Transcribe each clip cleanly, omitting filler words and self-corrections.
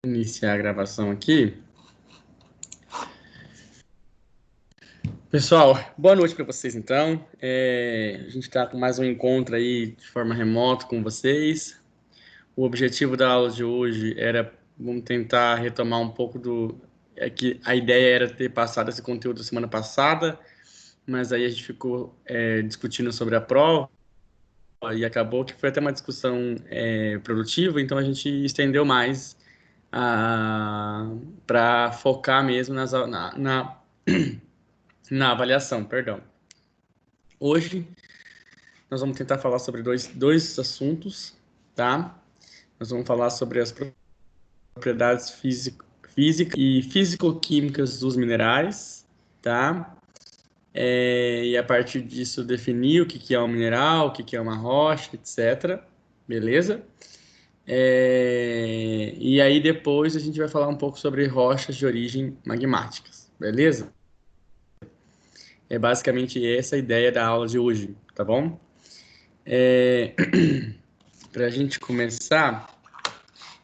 Iniciar a gravação aqui. Pessoal, boa noite para vocês então. A gente está com mais um encontro aí de forma remota com vocês. O objetivo da aula de hoje era, vamos tentar retomar um pouco que a ideia era ter passado esse conteúdo semana passada, mas aí a gente ficou discutindo sobre a prova e acabou que foi até uma discussão produtiva, então a gente estendeu mais para focar mesmo na avaliação, perdão. Hoje nós vamos tentar falar sobre dois assuntos, tá? Nós vamos falar sobre as propriedades físicas e físico-químicas dos minerais, tá? E a partir disso definir o que é um mineral, o que é uma rocha, etc. Beleza? E aí depois a gente vai falar um pouco sobre rochas de origem magmáticas, beleza? É basicamente essa a ideia da aula de hoje, tá bom? Para a gente começar,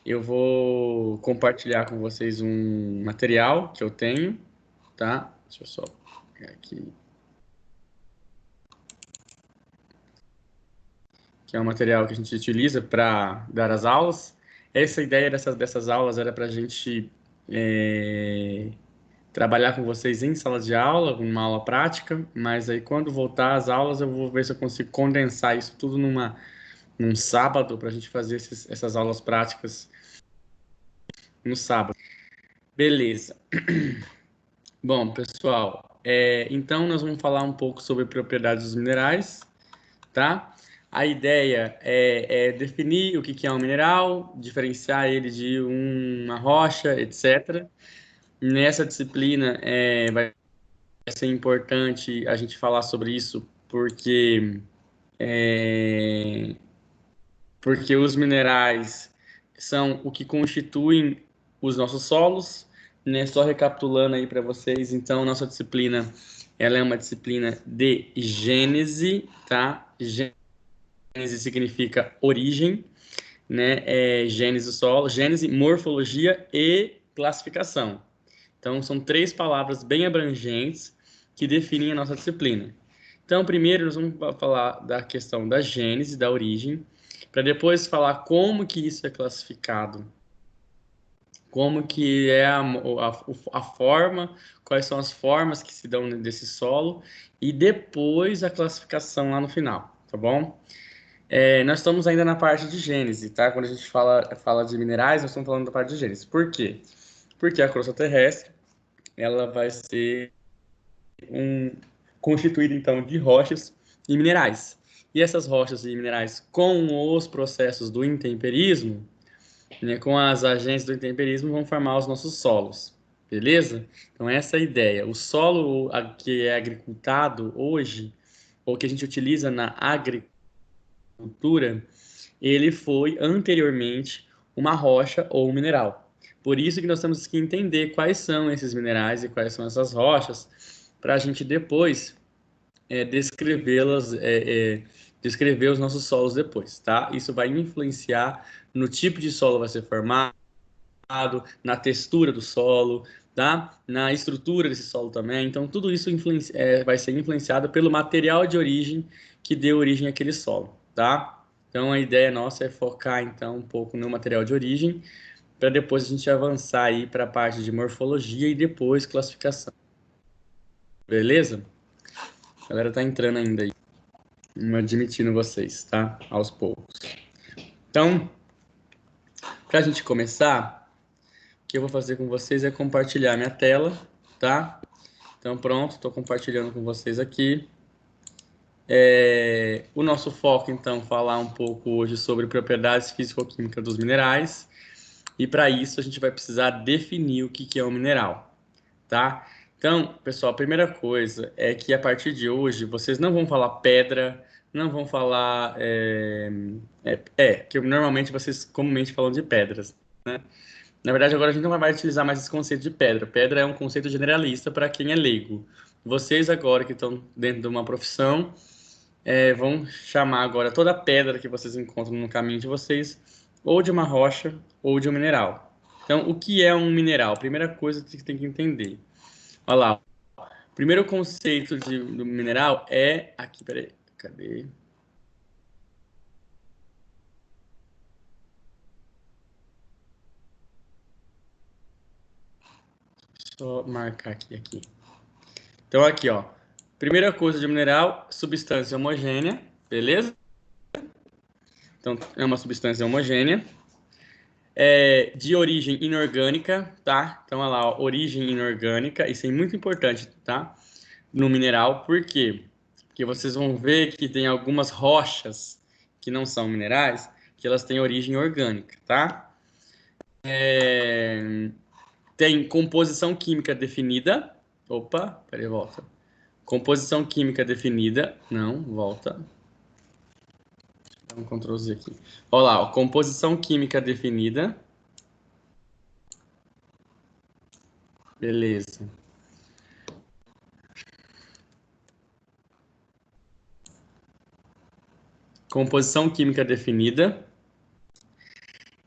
eu vou compartilhar com vocês um material que eu tenho, tá? Deixa eu só pegar aqui. Que é um material que a gente utiliza para dar as aulas. Essa ideia dessas aulas era para a gente trabalhar com vocês em sala de aula, uma aula prática, mas aí quando voltar às aulas eu vou ver se eu consigo condensar isso tudo num sábado para a gente fazer essas aulas práticas no sábado. Beleza. Bom, pessoal, então nós vamos falar um pouco sobre propriedades dos minerais, tá? A ideia é definir o que é um mineral, diferenciar ele de uma rocha, etc. Nessa disciplina vai ser importante a gente falar sobre isso é, porque os minerais são o que constituem os nossos solos, né? Só recapitulando aí para vocês, então nossa disciplina, ela é uma disciplina de gênese, tá? Gênese significa origem, né? Gênese do solo, gênese, morfologia e classificação. Então são três palavras bem abrangentes que definem a nossa disciplina. Então, primeiro nós vamos falar da questão da gênese, da origem, para depois falar como que isso é classificado, como que é a forma, quais são as formas que se dão desse solo, e depois a classificação lá no final, tá bom? Nós estamos ainda na parte de gênese, tá? Quando a gente fala de minerais, nós estamos falando da parte de gênese. Por quê? Porque a crosta terrestre, ela vai ser constituída, então, de rochas e minerais. E essas rochas e minerais, com os processos do intemperismo, né, com as agências do intemperismo, vão formar os nossos solos. Beleza? Então, essa é a ideia. O solo que é agricultado hoje, ou que a gente utiliza na agricultura, ele foi anteriormente uma rocha ou um mineral. Por isso que nós temos que entender quais são esses minerais e quais são essas rochas, para a gente depois descrevê-las, descrever os nossos solos depois, tá? Isso vai influenciar no tipo de solo que vai ser formado, na textura do solo, tá? Na estrutura desse solo também. Então, tudo isso vai ser influenciado pelo material de origem que deu origem àquele solo, tá? Então, a ideia nossa é focar, então, um pouco no material de origem, para depois a gente avançar aí para a parte de morfologia e depois classificação. Beleza? A galera tá entrando ainda aí. Admitindo vocês, tá? Aos poucos. Então, para a gente começar, o que eu vou fazer com vocês é compartilhar minha tela, tá? Então, pronto, estou compartilhando com vocês aqui. O nosso foco, então, falar um pouco hoje sobre propriedades físico-químicas dos minerais. E para isso, a gente vai precisar definir o que é um mineral, tá? Então, pessoal, a primeira coisa é que a partir de hoje, vocês não vão falar pedra, não vão falar. Que normalmente vocês comumente falam de pedras, né? Na verdade, agora a gente não vai utilizar mais esse conceito de pedra. Pedra é um conceito generalista para quem é leigo. Vocês, agora que estão dentro de uma profissão, vão chamar agora toda pedra que vocês encontram no caminho de vocês, ou de uma rocha, ou de um mineral. Então, o que é um mineral? Primeira coisa que você tem que entender. Olha lá. O primeiro conceito do mineral é... Aqui, peraí. Cadê? Só marcar aqui. Então, aqui, ó. Primeira coisa de mineral, substância homogênea, beleza? Então, é uma substância homogênea. É de origem inorgânica, tá? Então, olha lá, ó, origem inorgânica. Isso é muito importante, tá? No mineral, por quê? Porque vocês vão ver que tem algumas rochas que não são minerais, que elas têm origem orgânica, tá? Tem composição química definida. Opa, peraí, volta. Composição química definida. Não, volta. Dá um Ctrl Z aqui. Olha lá, ó, composição química definida. Beleza. Composição química definida.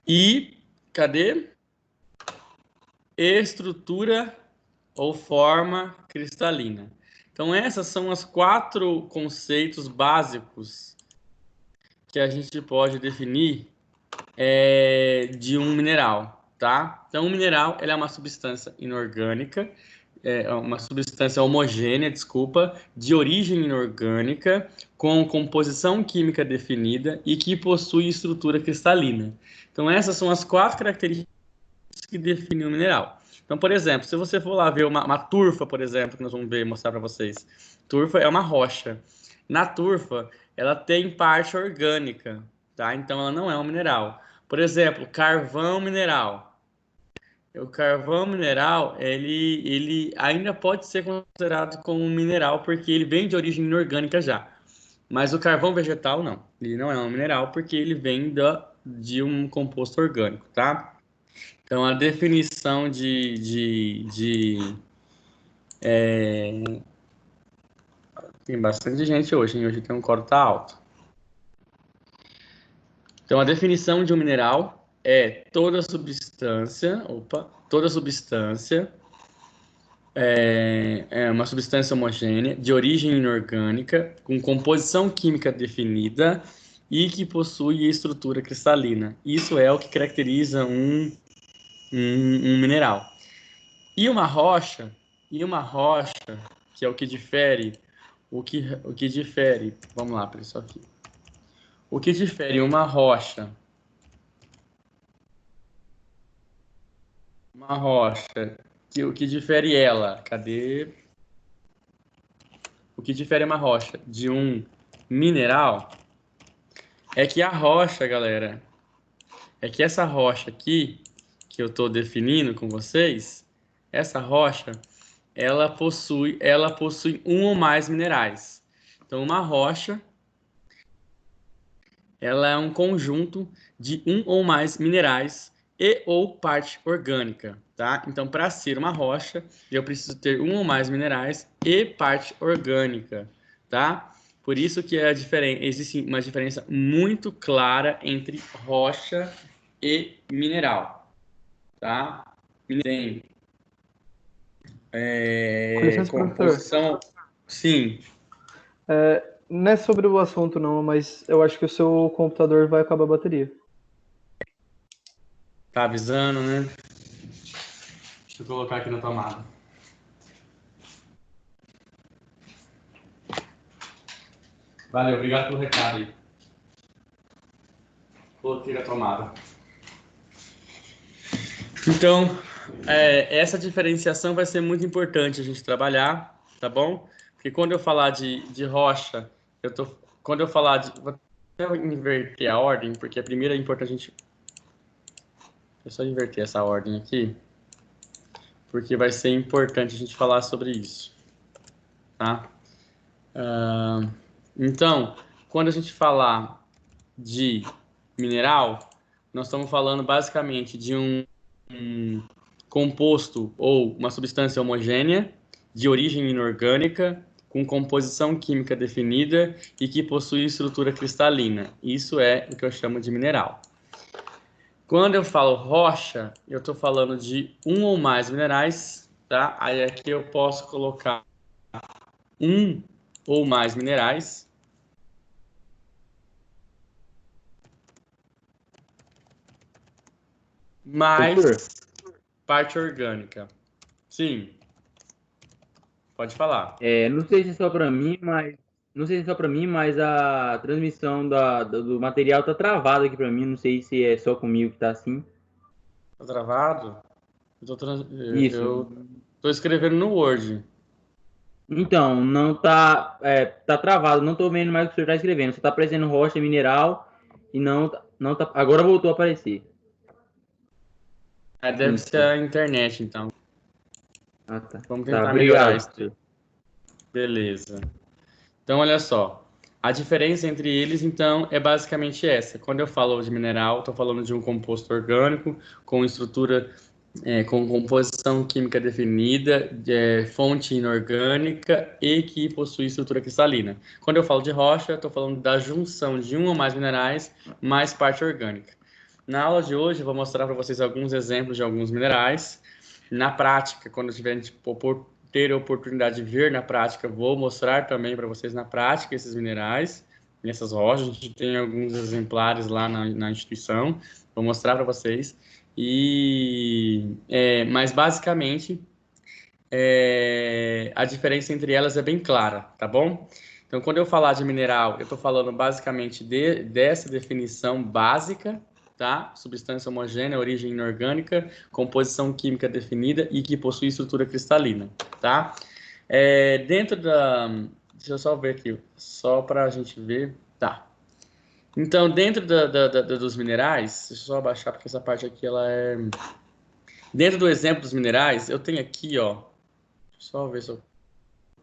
E, cadê? Estrutura ou forma cristalina. Então, essas são os 4 conceitos básicos que a gente pode definir de um mineral, tá? Então, um mineral ele é uma substância inorgânica, uma substância homogênea, desculpa, de origem inorgânica, com composição química definida e que possui estrutura cristalina. Então, essas são as 4 características que definem o mineral. Então, por exemplo, se você for lá ver uma turfa, por exemplo, que nós vamos ver, mostrar para vocês. Turfa é uma rocha. Na turfa, ela tem parte orgânica, tá? Então, ela não é um mineral. Por exemplo, carvão mineral. O carvão mineral, ele ainda pode ser considerado como um mineral, porque ele vem de origem inorgânica já. Mas o carvão vegetal, não. Ele não é um mineral, porque ele vem de um composto orgânico, tá? Então, a definição tem bastante gente hoje, hein? Hoje tem um coro tá alto. Então, a definição de um mineral é toda substância é uma substância homogênea, de origem inorgânica, com composição química definida e que possui estrutura cristalina. Isso é o que caracteriza um mineral. E uma rocha, que é o que difere, vamos lá, pessoal, aqui. O que difere uma rocha, o que difere ela, cadê? O que difere uma rocha de um mineral é que a rocha, galera, é que essa rocha aqui, que eu estou definindo com vocês, essa rocha, ela possui um ou mais minerais. Então, uma rocha, ela é um conjunto de um ou mais minerais e ou parte orgânica, tá? Então, para ser uma rocha, eu preciso ter um ou mais minerais e parte orgânica, tá? Por isso que existe uma diferença muito clara entre rocha e mineral, tá? Tem Com licença, professor. composição, sim, Não é sobre o assunto, não, mas eu acho que o seu computador vai acabar a bateria. tá avisando, né? Deixa eu colocar aqui na tomada. Valeu, obrigado pelo recado aí. Coloquei na tomada. Então, essa diferenciação vai ser muito importante a gente trabalhar, tá bom? Porque quando eu falar de rocha, quando eu falar de... Vou até inverter a ordem, porque a primeira é importante a gente... Deixa eu só inverter essa ordem aqui, porque vai ser importante a gente falar sobre isso, tá? Então, quando a gente falar de mineral, nós estamos falando basicamente de um composto ou uma substância homogênea de origem inorgânica com composição química definida e que possui estrutura cristalina. Isso é o que eu chamo de mineral. Quando eu falo rocha, eu estou falando de um ou mais minerais, tá? Aí aqui eu posso colocar um ou mais minerais, mais Doutor, parte orgânica. Sim, pode falar. não sei se é só para mim, mas não sei se é só para mim, mas a transmissão do material tá travada aqui para mim. Não sei se é só comigo que tá assim. Tá travado? Isso. Eu tô escrevendo no Word. Então, não tá, tá travado. Não tô vendo mais o que o senhor tá escrevendo. Só tá aparecendo rocha mineral e não tá. Agora voltou a aparecer. Deve Sim, ser sim. a internet, então. Ah, tá. Vamos Tá, tentar melhorar obrigado, isso. senhor. Beleza. Então, olha só. A diferença entre eles, então, é basicamente essa. Quando eu falo de mineral, estou falando de um composto orgânico com estrutura, com composição química definida, fonte inorgânica e que possui estrutura cristalina. Quando eu falo de rocha, estou falando da junção de um ou mais minerais mais parte orgânica. Na aula de hoje, eu vou mostrar para vocês alguns exemplos de alguns minerais. Na prática, quando tiver ter a oportunidade de ver na prática, vou mostrar também para vocês na prática esses minerais, essas rochas. A gente tem alguns exemplares lá na instituição, vou mostrar para vocês. Mas basicamente a diferença entre elas é bem clara, tá bom? Então, quando eu falar de mineral, eu estou falando basicamente dessa definição básica, tá? Substância homogênea, origem inorgânica, composição química definida e que possui estrutura cristalina, tá? Dentro da... Deixa eu só ver aqui, só para a gente ver. Tá. Então, dentro dos minerais, deixa eu só abaixar porque essa parte aqui, ela é... Dentro do exemplo dos minerais, eu tenho aqui, ó, deixa eu só ver se eu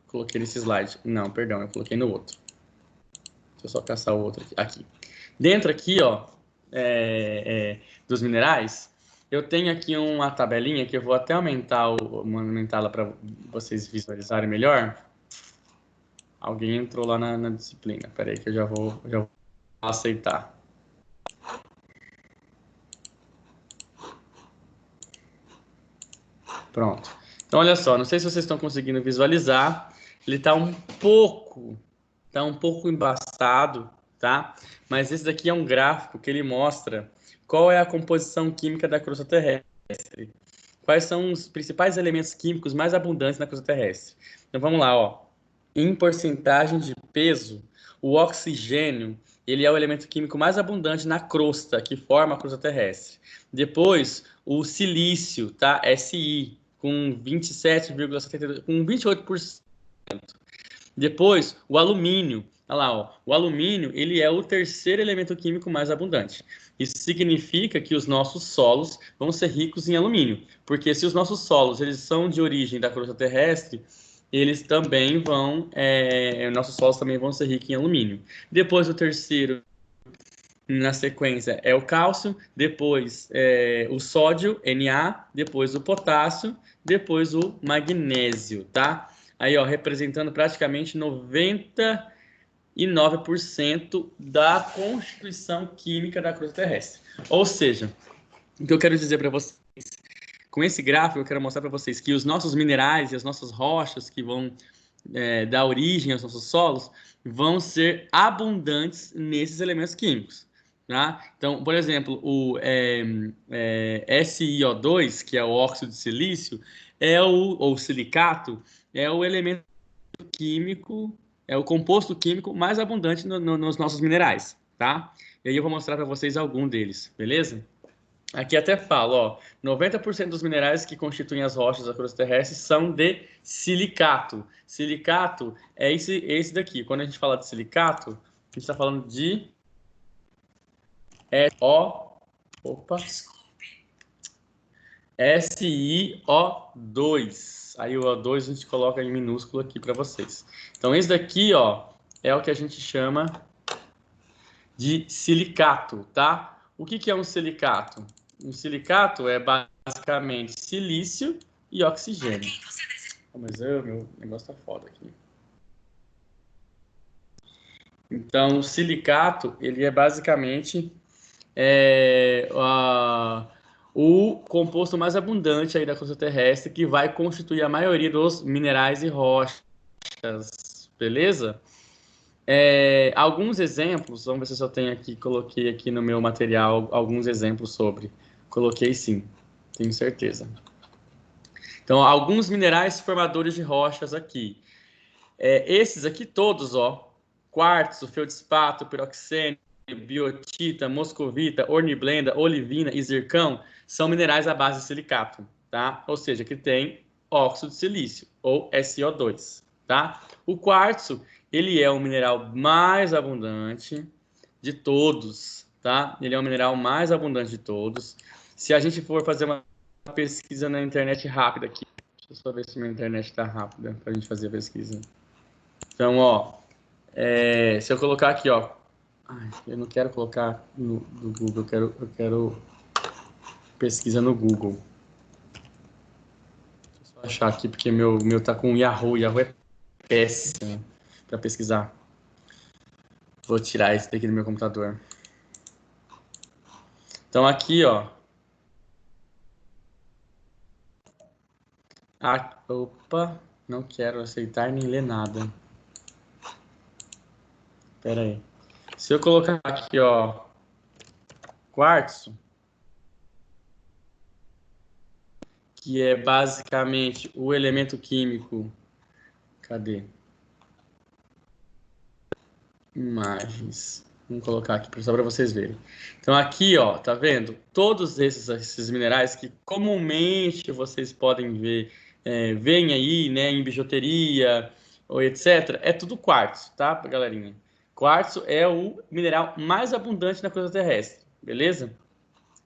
coloquei nesse slide. Não, perdão, eu coloquei no outro. Deixa eu só caçar o outro aqui. Dentro aqui, ó, dos minerais, eu tenho aqui uma tabelinha que eu vou até aumentá-la para vocês visualizarem melhor. Alguém entrou lá na disciplina. Espera aí que eu já vou aceitar. Pronto. Então, olha só, não sei se vocês estão conseguindo visualizar. Ele está um pouco embaçado, tá? Mas esse daqui é um gráfico que ele mostra qual é a composição química da crosta terrestre. Quais são os principais elementos químicos mais abundantes na crosta terrestre? Então vamos lá, ó. Em porcentagem de peso, o oxigênio, ele é o elemento químico mais abundante na crosta que forma a crosta terrestre. Depois, o silício, tá? Si, com 27,72, com 28%. Depois, o alumínio. Olha lá, ó. O alumínio, ele é o terceiro elemento químico mais abundante. Isso significa que os nossos solos vão ser ricos em alumínio, porque se os nossos solos eles são de origem da crosta terrestre, eles também nossos solos também vão ser ricos em alumínio. Depois, o terceiro na sequência é o cálcio, depois o sódio, Na, depois o potássio, depois o magnésio, tá? Aí, ó, representando praticamente 99% da constituição química da crosta terrestre. Ou seja, o que eu quero dizer para vocês, com esse gráfico, eu quero mostrar para vocês que os nossos minerais e as nossas rochas que vão dar origem aos nossos solos vão ser abundantes nesses elementos químicos. Tá? Então, por exemplo, o SiO2, que é o óxido de silício, ou silicato, é o elemento químico, é o composto químico mais abundante nos nossos minerais, tá? E aí eu vou mostrar para vocês algum deles, beleza? Aqui até falo, ó, 90% dos minerais que constituem as rochas da crosta terrestre são de silicato. Silicato é esse daqui. Quando a gente fala de silicato, a gente está falando de opa, SiO2. Aí o O2 a gente coloca em minúsculo aqui para vocês. Então esse daqui, ó, é o que a gente chama de silicato, tá? O que é um silicato? Um silicato é basicamente silício e oxigênio. Mas meu negócio tá foda aqui. Então, o silicato, ele é basicamente o composto mais abundante aí da crosta terrestre, que vai constituir a maioria dos minerais e rochas, beleza? Alguns exemplos, vamos ver se eu tenho aqui, coloquei aqui no meu material alguns exemplos sobre. Coloquei sim, tenho certeza. Então, alguns minerais formadores de rochas aqui. Esses aqui todos, ó, quartzo, feldspato, piroxênio, biotita, moscovita, horniblenda, olivina e zircão, são minerais à base de silicato, tá? Ou seja, que tem óxido de silício, ou SO2, tá? O quartzo, ele é o mineral mais abundante de todos, tá? Ele é o mineral mais abundante de todos. Se a gente for fazer uma pesquisa na internet rápida aqui, deixa eu só ver se minha internet está rápida para a gente fazer a pesquisa. Então, ó, se eu colocar aqui, ó, eu não quero colocar no Google, eu quero pesquisa no Google. Deixa eu só achar aqui, porque meu tá com Yahoo é péssimo para pesquisar. Vou tirar esse daqui do meu computador. Então, aqui, ó. Opa, não quero aceitar nem ler nada. Espera aí. Se eu colocar aqui, ó, quartzo, que é basicamente o elemento químico. Cadê? Imagens. Vamos colocar aqui só para vocês verem. Então aqui, ó, tá vendo? Todos esses minerais que comumente vocês podem ver, veem aí, né, em bijuteria ou etc. É tudo quartzo, tá, galerinha? Quartzo é o mineral mais abundante na crosta terrestre, beleza?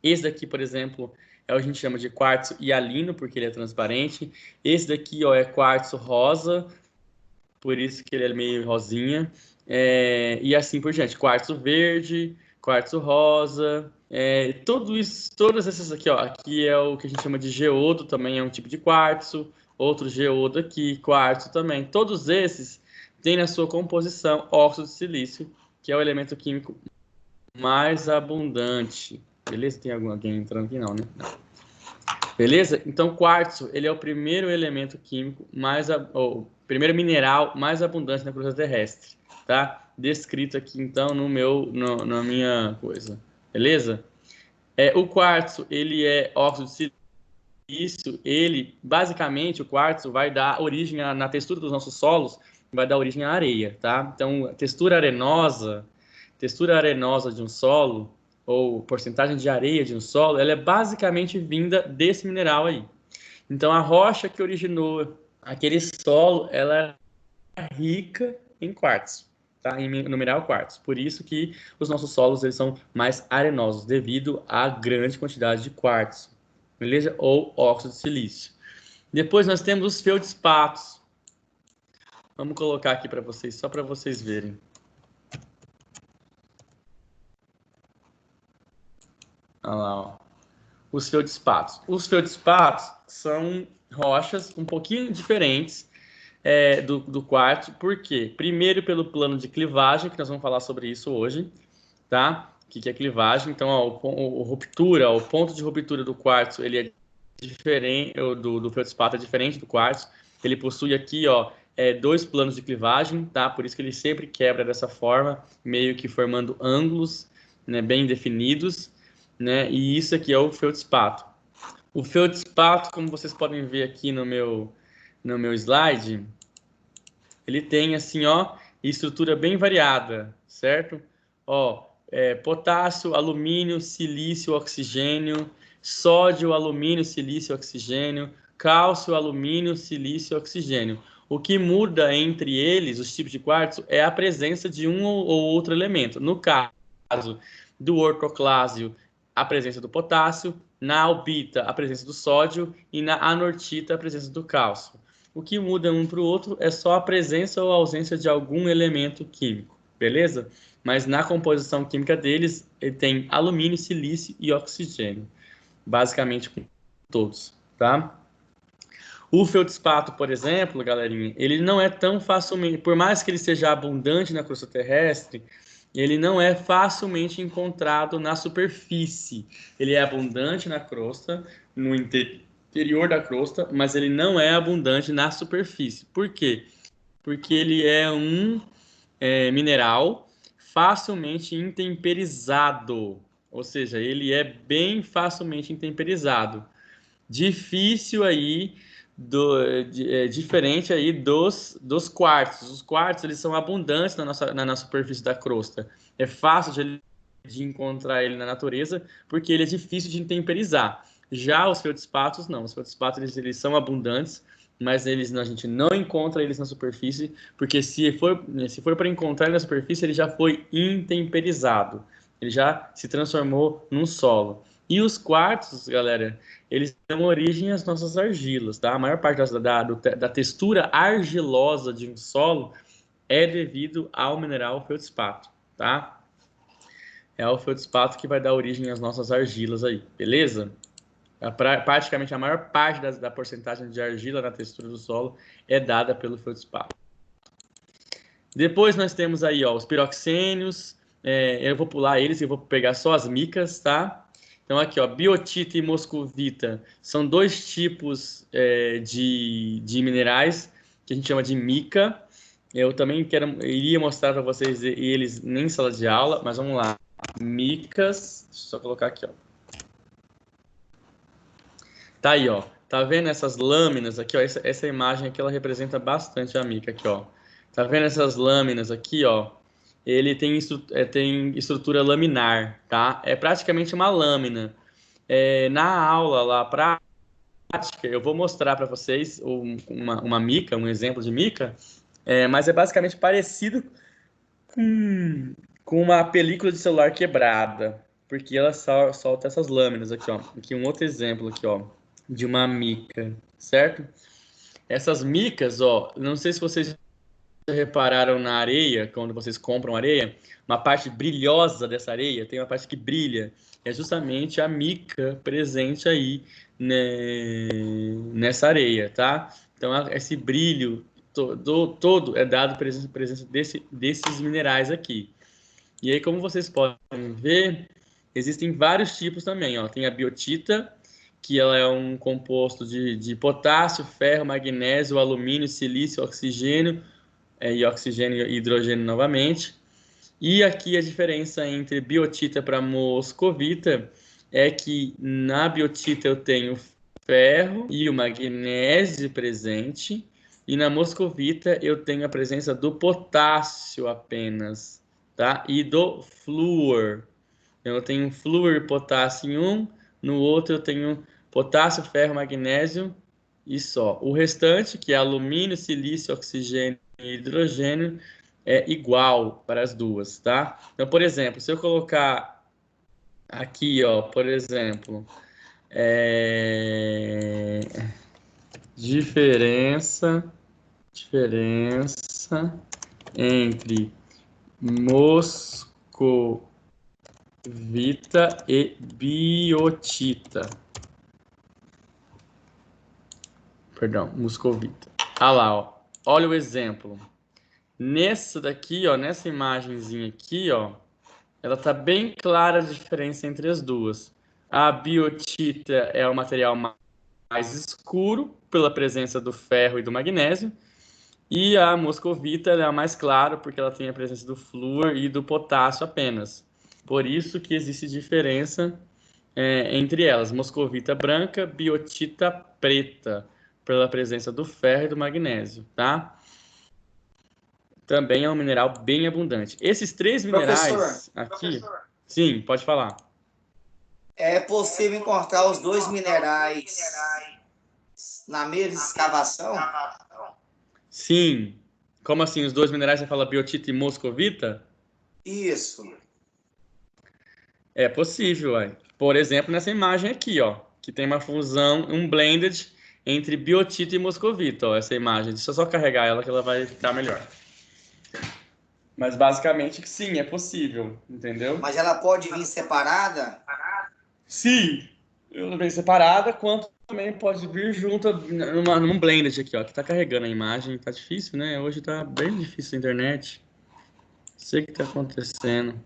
Esse daqui, por exemplo, é o que a gente chama de quartzo hialino, porque ele é transparente. Esse daqui, ó, é quartzo rosa, por isso que ele é meio rosinha. E assim por diante. Quartzo verde, quartzo rosa, tudo isso, todas essas aqui, ó. Aqui é o que a gente chama de geodo, também é um tipo de quartzo. Outro geodo aqui, quartzo também. Todos esses têm na sua composição óxido de silício, que é o elemento químico mais abundante. Beleza? Tem alguém entrando aqui? Não, né? Não. Beleza? Então, quartzo, ele é o primeiro elemento químico o primeiro mineral mais abundante na crosta terrestre, tá? Descrito aqui, então, na minha coisa. Beleza? O quartzo, ele é óxido de silício, basicamente, o quartzo vai dar origem na textura dos nossos solos, vai dar origem à areia, tá? Então, a textura arenosa de um solo, ou porcentagem de areia de um solo, ela é basicamente vinda desse mineral aí. Então, a rocha que originou aquele solo, ela é rica em quartzo, tá? No mineral quartzo. Por isso que os nossos solos eles são mais arenosos, devido à grande quantidade de quartzo, beleza? Ou óxido de silício. Depois nós temos os feldspatos. Vamos colocar aqui para vocês, só para vocês verem. Olha lá, ó. Os feldspatos. Os feldspatos são rochas um pouquinho diferentes do quartzo. Por quê? Primeiro, pelo plano de clivagem, que nós vamos falar sobre isso hoje, tá? O que é clivagem? Então, ó, o ponto de ruptura do quartzo, ele é diferente, do feldspato é diferente do quartzo. Ele possui aqui, ó, dois planos de clivagem, tá? Por isso que ele sempre quebra dessa forma, meio que formando ângulos, né, bem definidos, né? E isso aqui é o feldspato. O feldspato, como vocês podem ver aqui no meu slide, ele tem assim, ó, estrutura bem variada, certo? Ó, potássio, alumínio, silício, oxigênio, sódio, alumínio, silício, oxigênio, cálcio, alumínio, silício, oxigênio. O que muda entre eles, os tipos de quartzo, é a presença de um ou outro elemento. No caso do ortoclásio, a presença do potássio, na albita, a presença do sódio e na anortita, a presença do cálcio. O que muda um para o outro é só a presença ou ausência de algum elemento químico, beleza? Mas na composição química deles, ele tem alumínio, silício e oxigênio, basicamente com todos, tá? O feldspato, por exemplo, galerinha, ele não é tão facilmente, por mais que ele seja abundante na crosta terrestre, ele não é facilmente encontrado na superfície. Ele é abundante na crosta, no interior da crosta, mas ele não é abundante na superfície. Por quê? Porque ele é um mineral facilmente intemperizado, ou seja, ele é bem facilmente intemperizado. Difícil aí, diferente aí dos quartos. Os quartos, eles são abundantes na superfície da crosta. É fácil de encontrar ele na natureza, porque ele é difícil de intemperizar. Já os feldspatos, não. Os feldspatos, eles são abundantes, mas a gente não encontra eles na superfície, porque se for para encontrar ele na superfície, ele já foi intemperizado. Ele já se transformou num solo. E os quartos, galera, eles dão origem às nossas argilas, tá? A maior parte da textura argilosa de um solo é devido ao mineral feldspato, tá? É o feldspato que vai dar origem às nossas argilas aí, beleza? Praticamente a maior parte da porcentagem de argila na textura do solo é dada pelo feldspato. Depois nós temos aí, ó, os piroxênios. Eu vou pular eles e vou pegar só as micas, tá? Então aqui, ó, biotita e moscovita são dois tipos de minerais que a gente chama de mica. Eu também iria mostrar para vocês eles em sala de aula, mas vamos lá. Micas, deixa eu só colocar aqui, ó. Tá aí, ó. Tá vendo essas lâminas aqui, ó? Essa imagem aqui, ela representa bastante a mica aqui, ó. Tá vendo essas lâminas aqui, ó? Ele tem estrutura laminar, tá? É praticamente uma lâmina. Na aula lá, prática, eu vou mostrar para vocês uma mica, um exemplo de mica, mas é basicamente parecido com uma película de celular quebrada, porque ela solta essas lâminas aqui, ó. Aqui um outro exemplo aqui, ó, de uma mica, certo? Essas micas, ó, não sei se vocês repararam na areia, quando vocês compram areia, uma parte brilhosa dessa areia, tem uma parte que brilha, é justamente a mica presente aí, né, nessa areia, tá? Então, esse brilho todo é dado pela presença desses minerais aqui. E aí, como vocês podem ver, existem vários tipos também, ó. Tem a biotita, que ela é um composto de potássio, ferro, magnésio, alumínio, silício, oxigênio, e oxigênio e hidrogênio novamente. E aqui a diferença entre biotita para moscovita é que na biotita eu tenho ferro e o magnésio presente, e na moscovita eu tenho a presença do potássio apenas, tá? E do flúor. Eu tenho flúor e potássio em um, no outro eu tenho potássio, ferro, magnésio e só. O restante, que é alumínio, silício, oxigênio e hidrogênio, é igual para as duas, tá? Então, por exemplo, se eu colocar aqui, ó, por exemplo, diferença entre moscovita e biotita. Perdão, moscovita. Ah lá, ó. Olha o exemplo. Nessa daqui, ó, nessa imagenzinha aqui, ó, ela tá bem clara a diferença entre as duas. A biotita é o material mais escuro pela presença do ferro e do magnésio, e a moscovita é a mais clara porque ela tem a presença do flúor e do potássio apenas. Por isso que existe diferença entre elas. Moscovita branca, biotita preta, pela presença do ferro e do magnésio, tá? Também é um mineral bem abundante. Esses três minerais aqui... Sim, pode falar. É possível encontrar os dois minerais na mesma escavação? Sim. Como assim, os dois minerais, você fala biotita e moscovita? Isso. É possível, ué. Por exemplo, nessa imagem aqui, ó, que tem uma fusão, um blended entre biotita e moscovita, ó, essa imagem. Deixa eu só carregar ela que ela vai ficar melhor. Mas basicamente sim, é possível, entendeu? Mas ela pode vir separada? Sim, ela vem separada, quanto também pode vir junto num blended aqui, ó, que tá carregando a imagem. Tá difícil, né? Hoje tá bem difícil a internet. sei o que está acontecendo.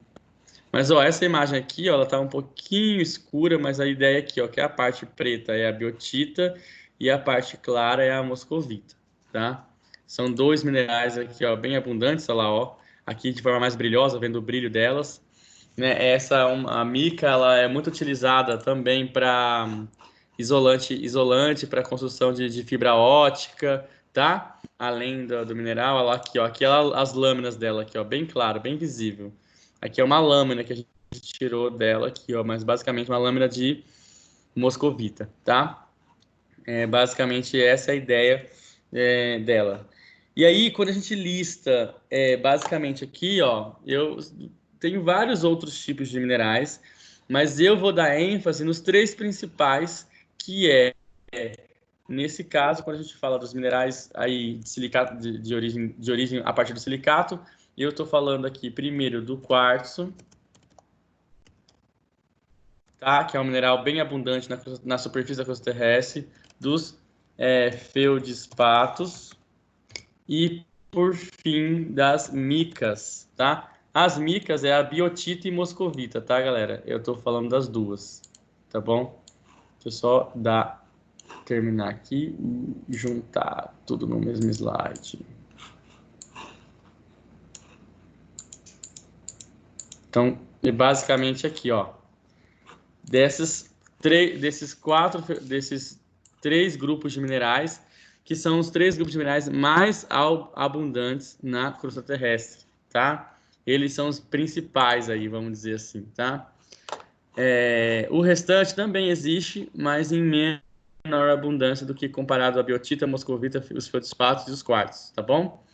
Mas, ó, essa imagem aqui, ó, ela tá um pouquinho escura, mas a ideia aqui, ó, que a parte preta é a biotita e a parte clara é a moscovita, tá? São dois minerais aqui, ó, bem abundantes, olha lá, ó. Aqui de forma mais brilhosa, vendo o brilho delas. Né? A mica, ela é muito utilizada também para isolante para construção de fibra ótica, tá? Além do mineral, ela aqui, ó, aqui as lâminas dela aqui, ó, bem claro, bem visível. Aqui é uma lâmina que a gente tirou dela aqui, ó, mas basicamente uma lâmina de moscovita, tá? Basicamente essa é a ideia dela. E aí, quando a gente lista, basicamente aqui, ó, eu tenho vários outros tipos de minerais, mas eu vou dar ênfase nos três principais, que nesse caso, quando a gente fala dos minerais aí de silicato de origem a partir do silicato, eu estou falando aqui primeiro do quartzo, tá? Que é um mineral bem abundante na superfície da crosta terrestre, dos feldspatos e, por fim, das micas, tá? As micas é a biotita e moscovita, tá, galera? Eu estou falando das duas, tá bom? Deixa eu só terminar aqui e juntar tudo no mesmo slide. Então, é basicamente aqui, ó. Desses três grupos de minerais, que são os três grupos de minerais mais abundantes na crosta terrestre, tá? Eles são os principais aí, vamos dizer assim, tá? O restante também existe, mas em menor abundância do que comparado à biotita, moscovita, os feldspatos e os quartzos, tá bom?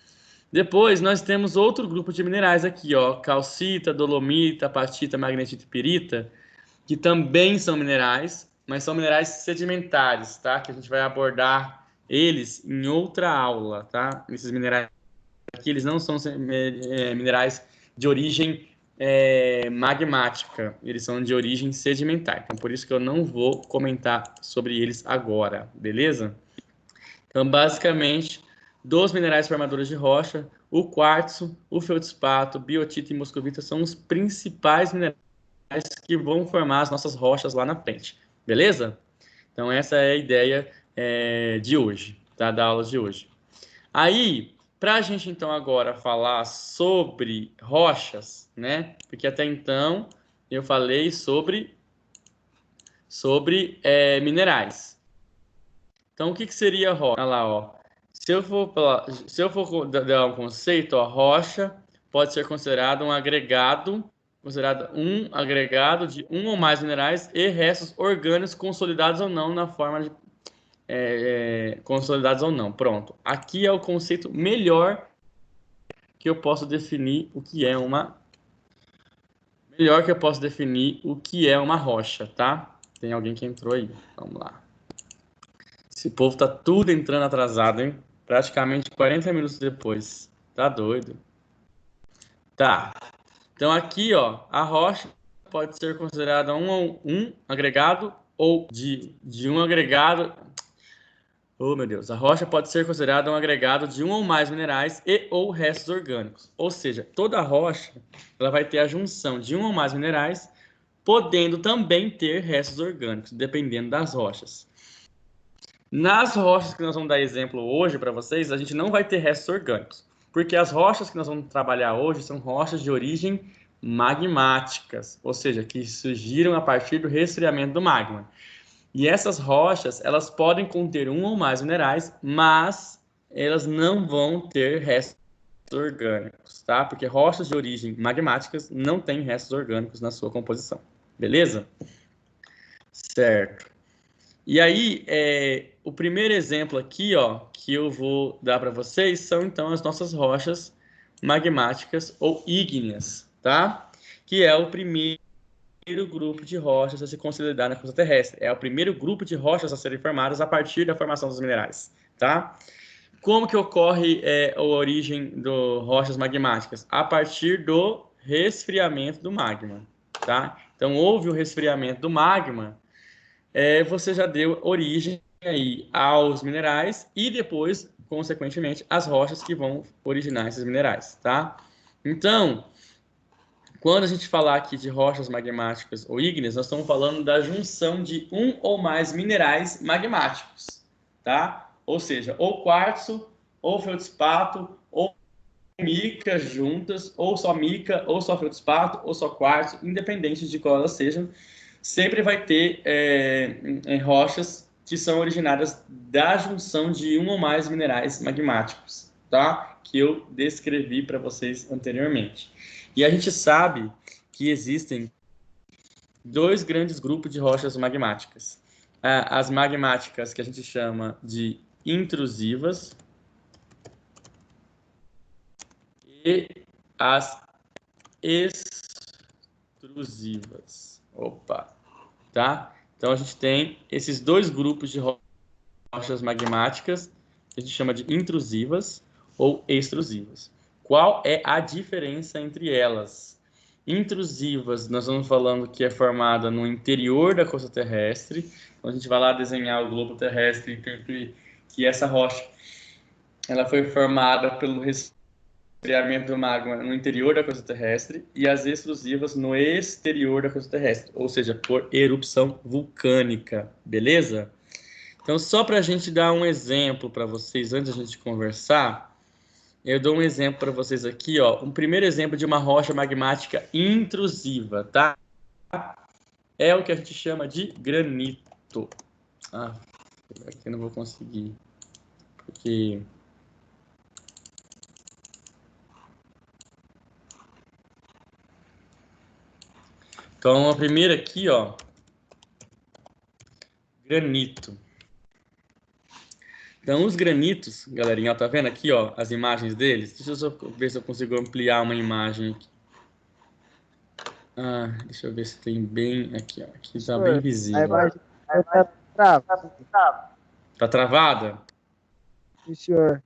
Depois nós temos outro grupo de minerais aqui, ó, calcita, dolomita, apatita, magnetita e pirita, que também são minerais, mas são minerais sedimentares, tá? Que a gente vai abordar eles em outra aula, tá? Esses minerais aqui, eles não são minerais de origem magmática, eles são de origem sedimentar. Então, por isso que eu não vou comentar sobre eles agora, beleza? Então, basicamente, dos minerais formadores de rocha, o quartzo, o feldspato, biotita e moscovita são os principais minerais que vão formar as nossas rochas lá na frente, beleza? Então, essa é a ideia de hoje, tá? Da aula de hoje. Aí, para a gente, então, agora falar sobre rochas, né? Porque até então eu falei sobre minerais. Então, o que seria rocha? Olha lá, ó. Se eu for dar um conceito, ó, rocha pode ser considerado um agregado de um ou mais minerais e restos orgânicos consolidados ou não na forma de consolidados ou não. Pronto. Aqui é o conceito melhor que eu posso definir o que é uma rocha, tá? Tem alguém que entrou aí. Vamos lá. Esse povo tá tudo entrando atrasado, hein? Praticamente 40 minutos depois. Tá doido. Tá. Então aqui, ó, a rocha pode ser considerada um agregado ou de um agregado. Oh, meu Deus. A rocha pode ser considerada um agregado de um ou mais minerais e ou restos orgânicos. Ou seja, toda rocha ela vai ter a junção de um ou mais minerais, podendo também ter restos orgânicos, dependendo das rochas. Nas rochas que nós vamos dar exemplo hoje para vocês, a gente não vai ter restos orgânicos, porque as rochas que nós vamos trabalhar hoje são rochas de origem magmáticas, ou seja, que surgiram a partir do resfriamento do magma. E essas rochas, elas podem conter um ou mais minerais, mas elas não vão ter restos orgânicos, tá? Porque rochas de origem magmáticas não têm restos orgânicos na sua composição, beleza? Certo. E aí, o primeiro exemplo aqui, ó, que eu vou dar para vocês são, então, as nossas rochas magmáticas ou ígneas, tá? Que é o primeiro grupo de rochas a se consolidar na crosta terrestre. É o primeiro grupo de rochas a serem formadas a partir da formação dos minerais, tá? Como que ocorre a origem das rochas magmáticas? A partir do resfriamento do magma, tá? Então, houve o resfriamento do magma, você já deu origem aí aos minerais e depois, consequentemente, as rochas que vão originar esses minerais, tá? Então, quando a gente falar aqui de rochas magmáticas ou ígneas, nós estamos falando da junção de um ou mais minerais magmáticos, tá? Ou seja, ou quartzo, ou feldspato, ou mica juntas, ou só mica, ou só feldspato, ou só quartzo, independente de qual elas sejam, sempre vai ter rochas que são originárias da junção de um ou mais minerais magmáticos, tá? Que eu descrevi para vocês anteriormente. E a gente sabe que existem dois grandes grupos de rochas magmáticas. As magmáticas que a gente chama de intrusivas e as extrusivas. Opa, tá? Então a gente tem esses dois grupos de rochas magmáticas que a gente chama de intrusivas ou extrusivas. Qual é a diferença entre elas? Intrusivas, nós vamos falando que é formada no interior da crosta terrestre. Então a gente vai lá desenhar o globo terrestre e tem que essa rocha ela foi formada pelo resfriamento do magma no interior da crosta terrestre e as extrusivas no exterior da crosta terrestre, ou seja, por erupção vulcânica, beleza? Então, só para a gente dar um exemplo para vocês, antes da gente conversar, eu dou um exemplo para vocês aqui, ó. Um primeiro exemplo de uma rocha magmática intrusiva, tá? É o que a gente chama de granito. Ah, aqui eu não vou conseguir, porque... Então, a primeira aqui, ó, granito. Então, os granitos, galerinha, ó, tá vendo aqui, ó, as imagens deles? Deixa eu só ver se eu consigo ampliar uma imagem aqui. Ah, deixa eu ver se tem bem aqui, ó. Aqui tá bem visível. A imagem tá travada. Tá travada? Sim, senhor.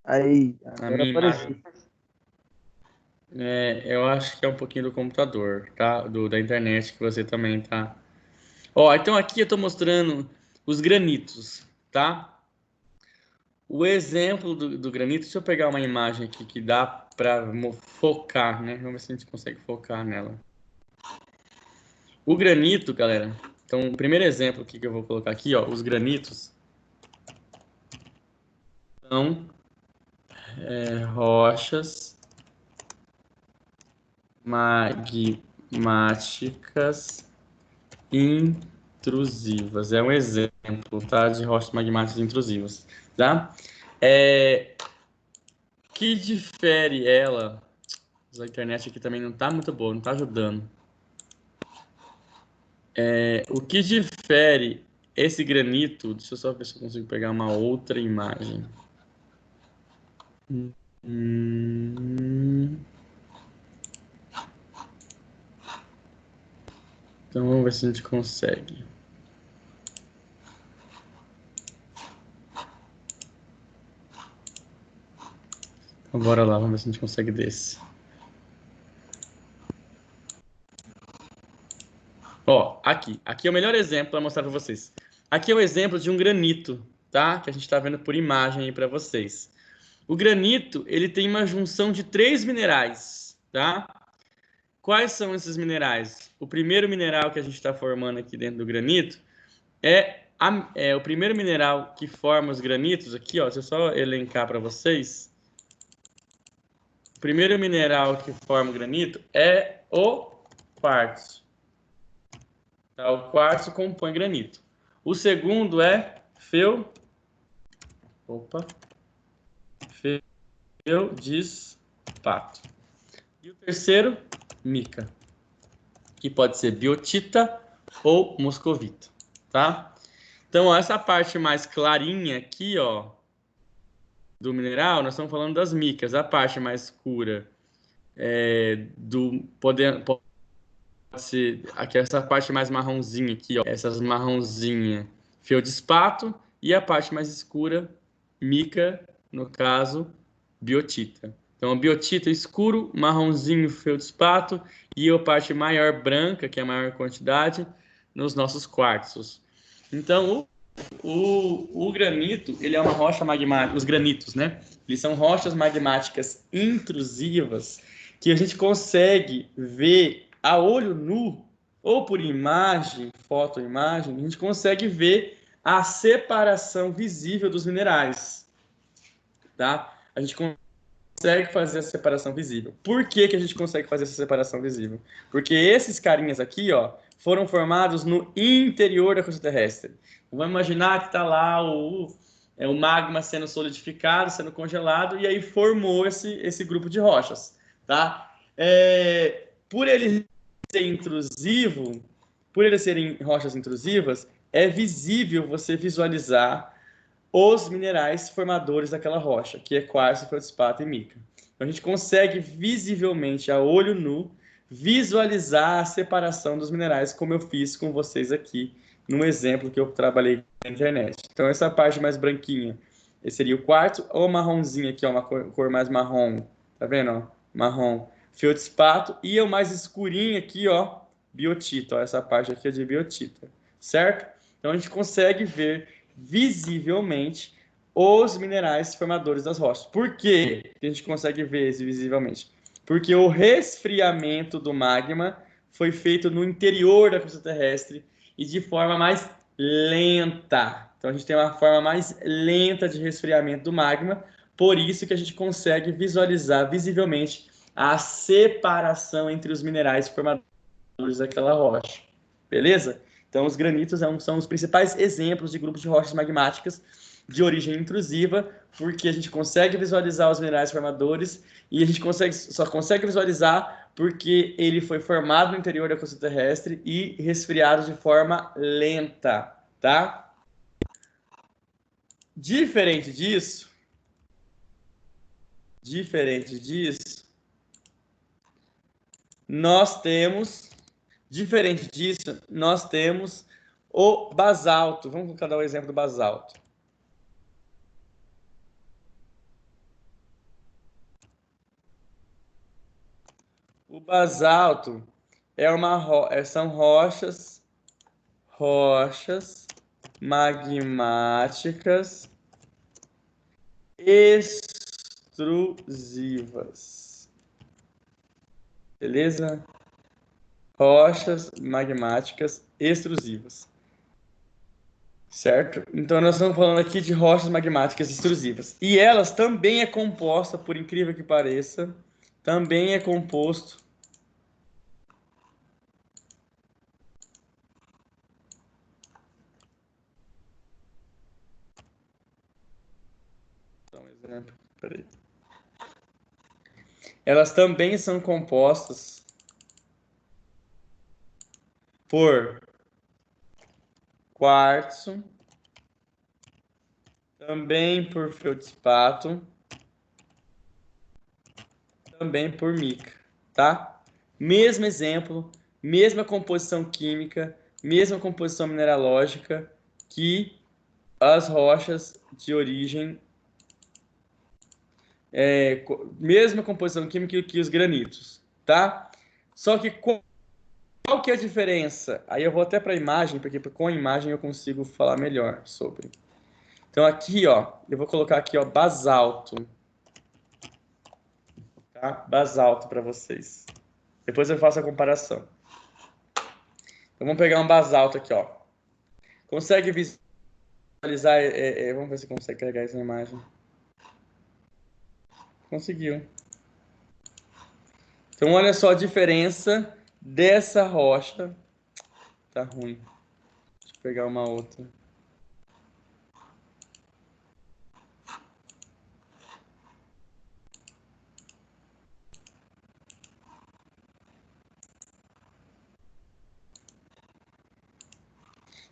Aí, A agora minha apareceu. imagem. Eu acho que é um pouquinho do computador, tá? Da internet que você também tá. Ó, então aqui eu tô mostrando os granitos, tá? O exemplo do granito, deixa eu pegar uma imagem aqui que dá para focar, né? Vamos ver se a gente consegue focar nela. O granito, galera. Então, o primeiro exemplo que eu vou colocar aqui, ó, os granitos são rochas magmáticas intrusivas. É um exemplo, tá? De rochas magmáticas intrusivas, tá? Que difere ela? A internet aqui também não tá muito boa, não tá ajudando. O que difere esse granito? Deixa eu só ver se eu consigo pegar uma outra imagem. Então vamos ver se a gente consegue. Então bora lá, vamos ver se a gente consegue desse. Ó, aqui é o melhor exemplo para mostrar para vocês. Aqui é o exemplo de um granito, tá? Que a gente está vendo por imagem aí para vocês. O granito, ele tem uma junção de 3 minerais, tá? Quais são esses minerais? O primeiro mineral que a gente está formando aqui dentro do granito é o primeiro mineral que forma os granitos aqui, ó. Deixa eu só elencar para vocês. O primeiro mineral que forma o granito é o quartzo. Tá? O quartzo compõe granito. O segundo é feldspato. E o terceiro, mica, que pode ser biotita ou moscovita, tá? Então, essa parte mais clarinha aqui, ó, do mineral, nós estamos falando das micas. A parte mais escura pode ser aqui, essa parte mais marronzinha aqui, ó, essas marronzinha, feldspato, e a parte mais escura, mica, no caso, biotita. Então, a biotita escuro, marronzinho, feldspato, e a parte maior branca, que é a maior quantidade, nos nossos quartzos. Então, O granito, ele é uma rocha magmática, os granitos, né? Eles são rochas magmáticas intrusivas que a gente consegue ver a olho nu, ou por imagem, fotoimagem, a gente consegue ver a separação visível dos minerais, tá? A gente consegue fazer a separação visível. Por que que a gente consegue fazer essa separação visível? Porque esses carinhas aqui, ó, foram formados no interior da crosta terrestre. Vamos imaginar que está lá o magma sendo solidificado, sendo congelado, e aí formou esse grupo de rochas, tá? Por ele ser intrusivo, por ele serem rochas intrusivas, é visível você visualizar os minerais formadores daquela rocha, que é quartzo, feldspato e mica. Então, a gente consegue visivelmente, a olho nu, visualizar a separação dos minerais, como eu fiz com vocês aqui, no exemplo que eu trabalhei na internet. Então, essa parte mais branquinha, esse seria o quartzo, ou marronzinho aqui, ó, uma cor mais marrom, tá vendo? Ó? Marrom, feldspato, e o mais escurinho aqui, ó, biotita, ó, essa parte aqui é de biotita, certo? Então, a gente consegue ver visivelmente os minerais formadores das rochas. Por que a gente consegue ver isso visivelmente? Porque o resfriamento do magma foi feito no interior da crosta terrestre e de forma mais lenta. Então a gente tem uma forma mais lenta de resfriamento do magma, por isso que a gente consegue visualizar visivelmente a separação entre os minerais formadores daquela rocha. Beleza? Então, os granitos são os principais exemplos de grupos de rochas magmáticas de origem intrusiva, porque a gente consegue visualizar os minerais formadores e a gente só consegue visualizar porque ele foi formado no interior da crosta terrestre e resfriado de forma lenta, tá? Diferente disso, nós temos o basalto. Vamos colocar dar o exemplo do basalto. O basalto são rochas magmáticas extrusivas. Beleza? Rochas magmáticas extrusivas. Certo? Então, nós estamos falando aqui de rochas magmáticas extrusivas. E elas também é composta, por incrível que pareça, também é composto elas também são compostas por quartzo, também por feldspato, também por mica, tá? Mesmo exemplo, mesma composição química, mesma composição mineralógica que as rochas de origem, mesma composição química que os granitos, tá? Só que qual que é a diferença? Aí eu vou até para a imagem, porque com a imagem eu consigo falar melhor sobre. Então aqui, ó, eu vou colocar aqui, ó, basalto. Tá? Basalto para vocês. Depois eu faço a comparação. Então vamos pegar um basalto aqui, ó. Consegue visualizar? Vamos ver se consegue carregar essa imagem. Conseguiu. Então olha só a diferença dessa rocha. Tá ruim. Deixa eu pegar uma outra.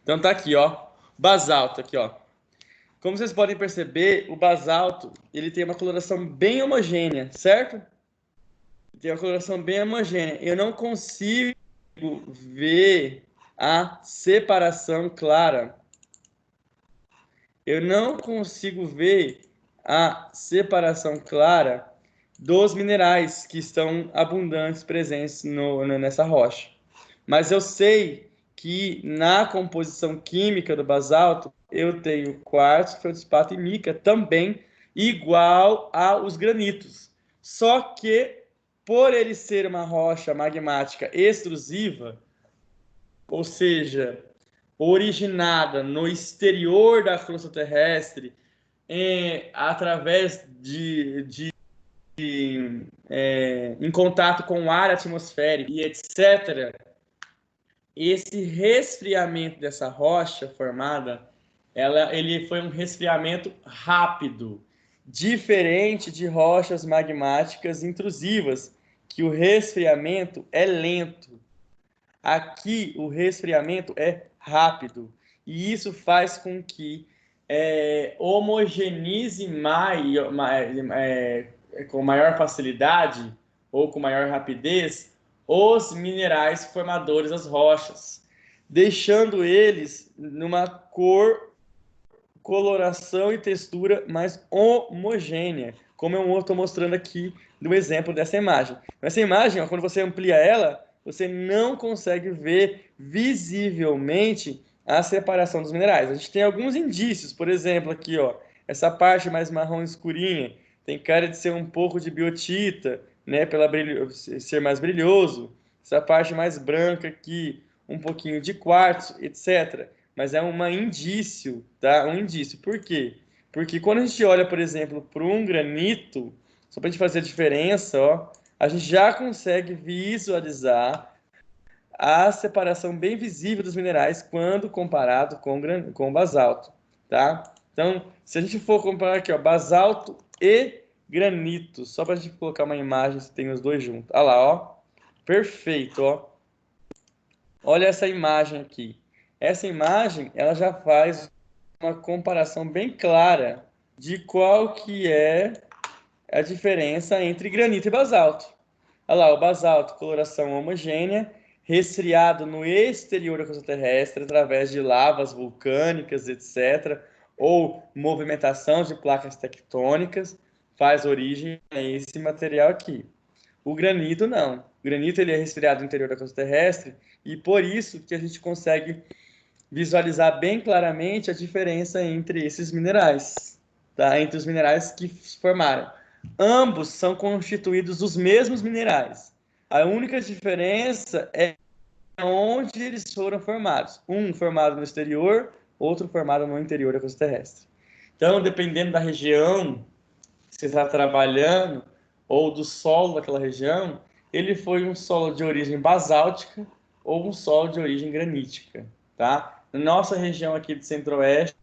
Então tá aqui, ó, basalto aqui, ó. Como vocês podem perceber, o basalto, ele tem uma coloração bem homogênea, certo? Tem uma coloração bem homogênea. Eu não consigo ver a separação clara. Eu não consigo ver a separação clara dos minerais que estão abundantes presentes nessa rocha. Mas eu sei que na composição química do basalto eu tenho quartzo, feldspato e mica também igual aos granitos. Só que por ele ser uma rocha magmática extrusiva, ou seja, originada no exterior da crosta terrestre, através em contato com o ar atmosférico e etc., esse resfriamento dessa rocha formada, ele foi um resfriamento rápido, diferente de rochas magmáticas intrusivas, que o resfriamento é lento. Aqui, o resfriamento é rápido, e isso faz com que homogeneize com maior facilidade ou com maior rapidez os minerais formadores das rochas, deixando eles numa coloração e textura mais homogênea, como eu estou mostrando aqui no exemplo dessa imagem. Essa imagem, quando você amplia ela, você não consegue ver visivelmente a separação dos minerais. A gente tem alguns indícios, por exemplo, aqui, ó, essa parte mais marrom escurinha tem cara de ser um pouco de biotita, né, ser mais brilhoso. Essa parte mais branca aqui, um pouquinho de quartzo, etc. Mas é um indício, tá? Um indício. Por quê? Porque quando a gente olha, por exemplo, para um granito, só para a gente fazer a diferença, ó, a gente já consegue visualizar a separação bem visível dos minerais quando comparado com o basalto, tá? Então, se a gente for comparar aqui, ó, basalto e granito, só para a gente colocar uma imagem se tem os dois juntos. Olha lá, ó. Perfeito, ó. Olha essa imagem aqui. Essa imagem, ela já faz uma comparação bem clara de qual que é a diferença entre granito e basalto. Olha lá, o basalto, coloração homogênea, resfriado no exterior da crosta terrestre através de lavas vulcânicas, etc., ou movimentação de placas tectônicas, faz origem a esse material aqui. O granito não. O granito ele é resfriado no interior da crosta terrestre e por isso que a gente consegue visualizar bem claramente a diferença entre esses minerais, tá? Entre os minerais que se formaram. Ambos são constituídos dos mesmos minerais. A única diferença é onde eles foram formados. Um formado no exterior, outro formado no interior da crosta terrestre. Então, dependendo da região que você está trabalhando, ou do solo daquela região, ele foi um solo de origem basáltica ou um solo de origem granítica, tá? Na nossa região aqui de centro-oeste,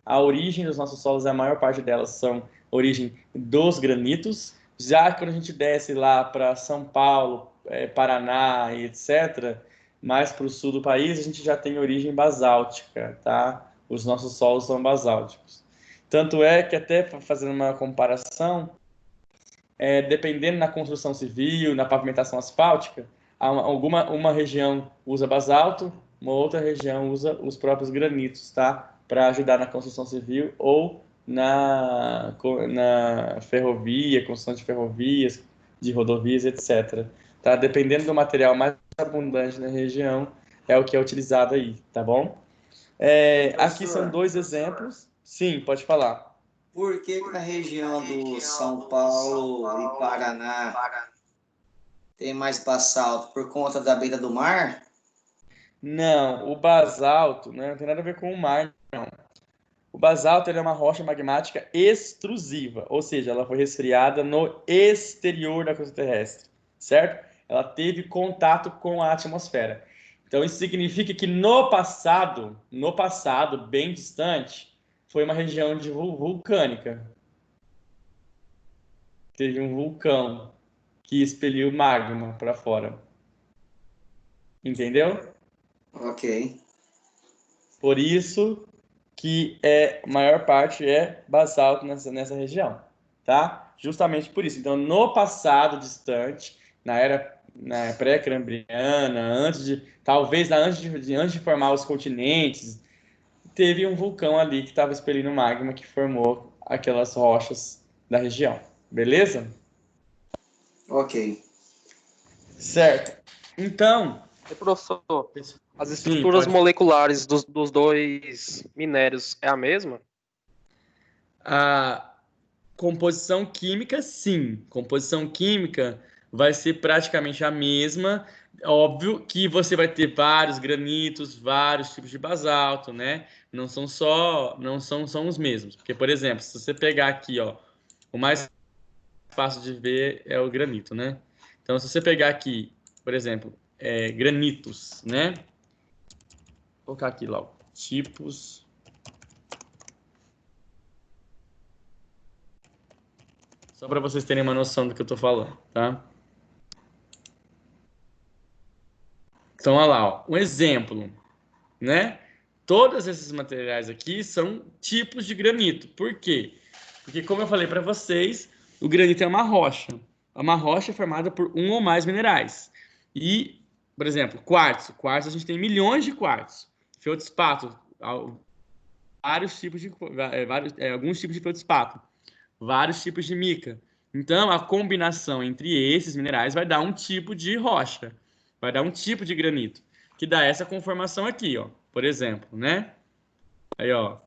a origem dos nossos solos, a maior parte delas são origem dos granitos. Já quando a gente desce lá para São Paulo, Paraná e etc., mais para o sul do país, a gente já tem origem basáltica, tá? Os nossos solos são basálticos. Tanto é que até fazendo uma comparação, dependendo na construção civil, na pavimentação asfáltica, uma região usa basalto, uma outra região usa os próprios granitos, tá? Para ajudar na construção civil ou na ferrovia, construção de ferrovias, de rodovias, etc. Tá? Dependendo do material mais abundante na região, é o que é utilizado aí, tá bom? Aqui são dois exemplos. Sim, pode falar. Por que na região do São Paulo e Paraná tem mais basalto? Por conta da beira do mar? Não, o basalto, né, não tem nada a ver com o mar, não. O basalto é uma rocha magmática extrusiva, ou seja, ela foi resfriada no exterior da crosta terrestre, certo? Ela teve contato com a atmosfera. Então, isso significa que no passado, bem distante, foi uma região vulcânica. Teve um vulcão que expeliu magma para fora. Entendeu? Ok. Por isso que a maior parte é basalto nessa região, tá? Justamente por isso. Então, no passado distante, na pré-cambriana, talvez antes de formar os continentes, teve um vulcão ali que estava expelindo magma que formou aquelas rochas da região. Beleza? Ok. Certo. Então, Professor, As Sim, estruturas pode. moleculares dos dois minérios é a mesma? A composição química, sim. Composição química vai ser praticamente a mesma. Óbvio que você vai ter vários granitos, vários tipos de basalto, né? Não são os mesmos. Porque, por exemplo, se você pegar aqui, ó, o mais fácil de ver é o granito, né? Então, se você pegar aqui, por exemplo, granitos, né? Vou colocar aqui logo, tipos. Só para vocês terem uma noção do que eu tô falando, tá? Então, olha lá, ó, um exemplo, né? Todos esses materiais aqui são tipos de granito. Por quê? Porque, como eu falei para vocês, o granito é uma rocha. É uma rocha formada por um ou mais minerais. E, por exemplo, quartzo. Quartzo, a gente tem milhões de quartzo. Feldspato, vários tipos de, alguns tipos de feldspato. Vários tipos de mica. Então, a combinação entre esses minerais vai dar um tipo de rocha, vai dar um tipo de granito, que dá essa conformação aqui, ó. Por exemplo, né? Aí, ó,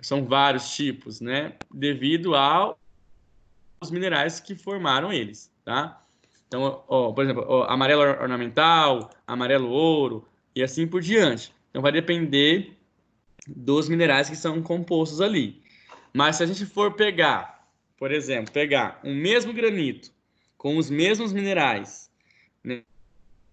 são vários tipos, né? Devido aos minerais que formaram eles, tá? Então, ó, por exemplo, ó, amarelo ornamental, amarelo ouro e assim por diante. Então, vai depender dos minerais que são compostos ali. Mas se a gente for pegar, por exemplo, pegar um mesmo granito com os mesmos minerais, né,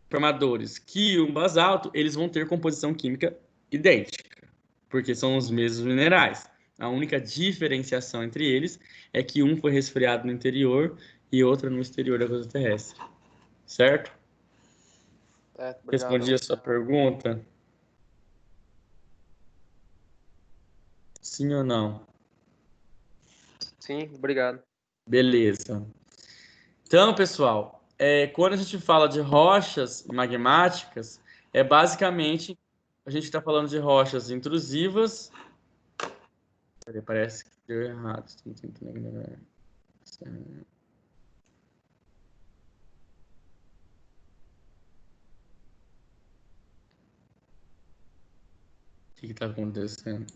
formadores que um basalto, eles vão ter composição química idêntica, porque são os mesmos minerais. A única diferenciação entre eles é que um foi resfriado no interior e outro no exterior da crosta terrestre. Certo? Certo, Respondi obrigado. a sua pergunta? Sim ou não? Sim, obrigado. Beleza. Então, pessoal, quando a gente fala de rochas magmáticas, basicamente a gente está falando de rochas intrusivas. Peraí, parece que deu errado. Estou tentando... O que está acontecendo?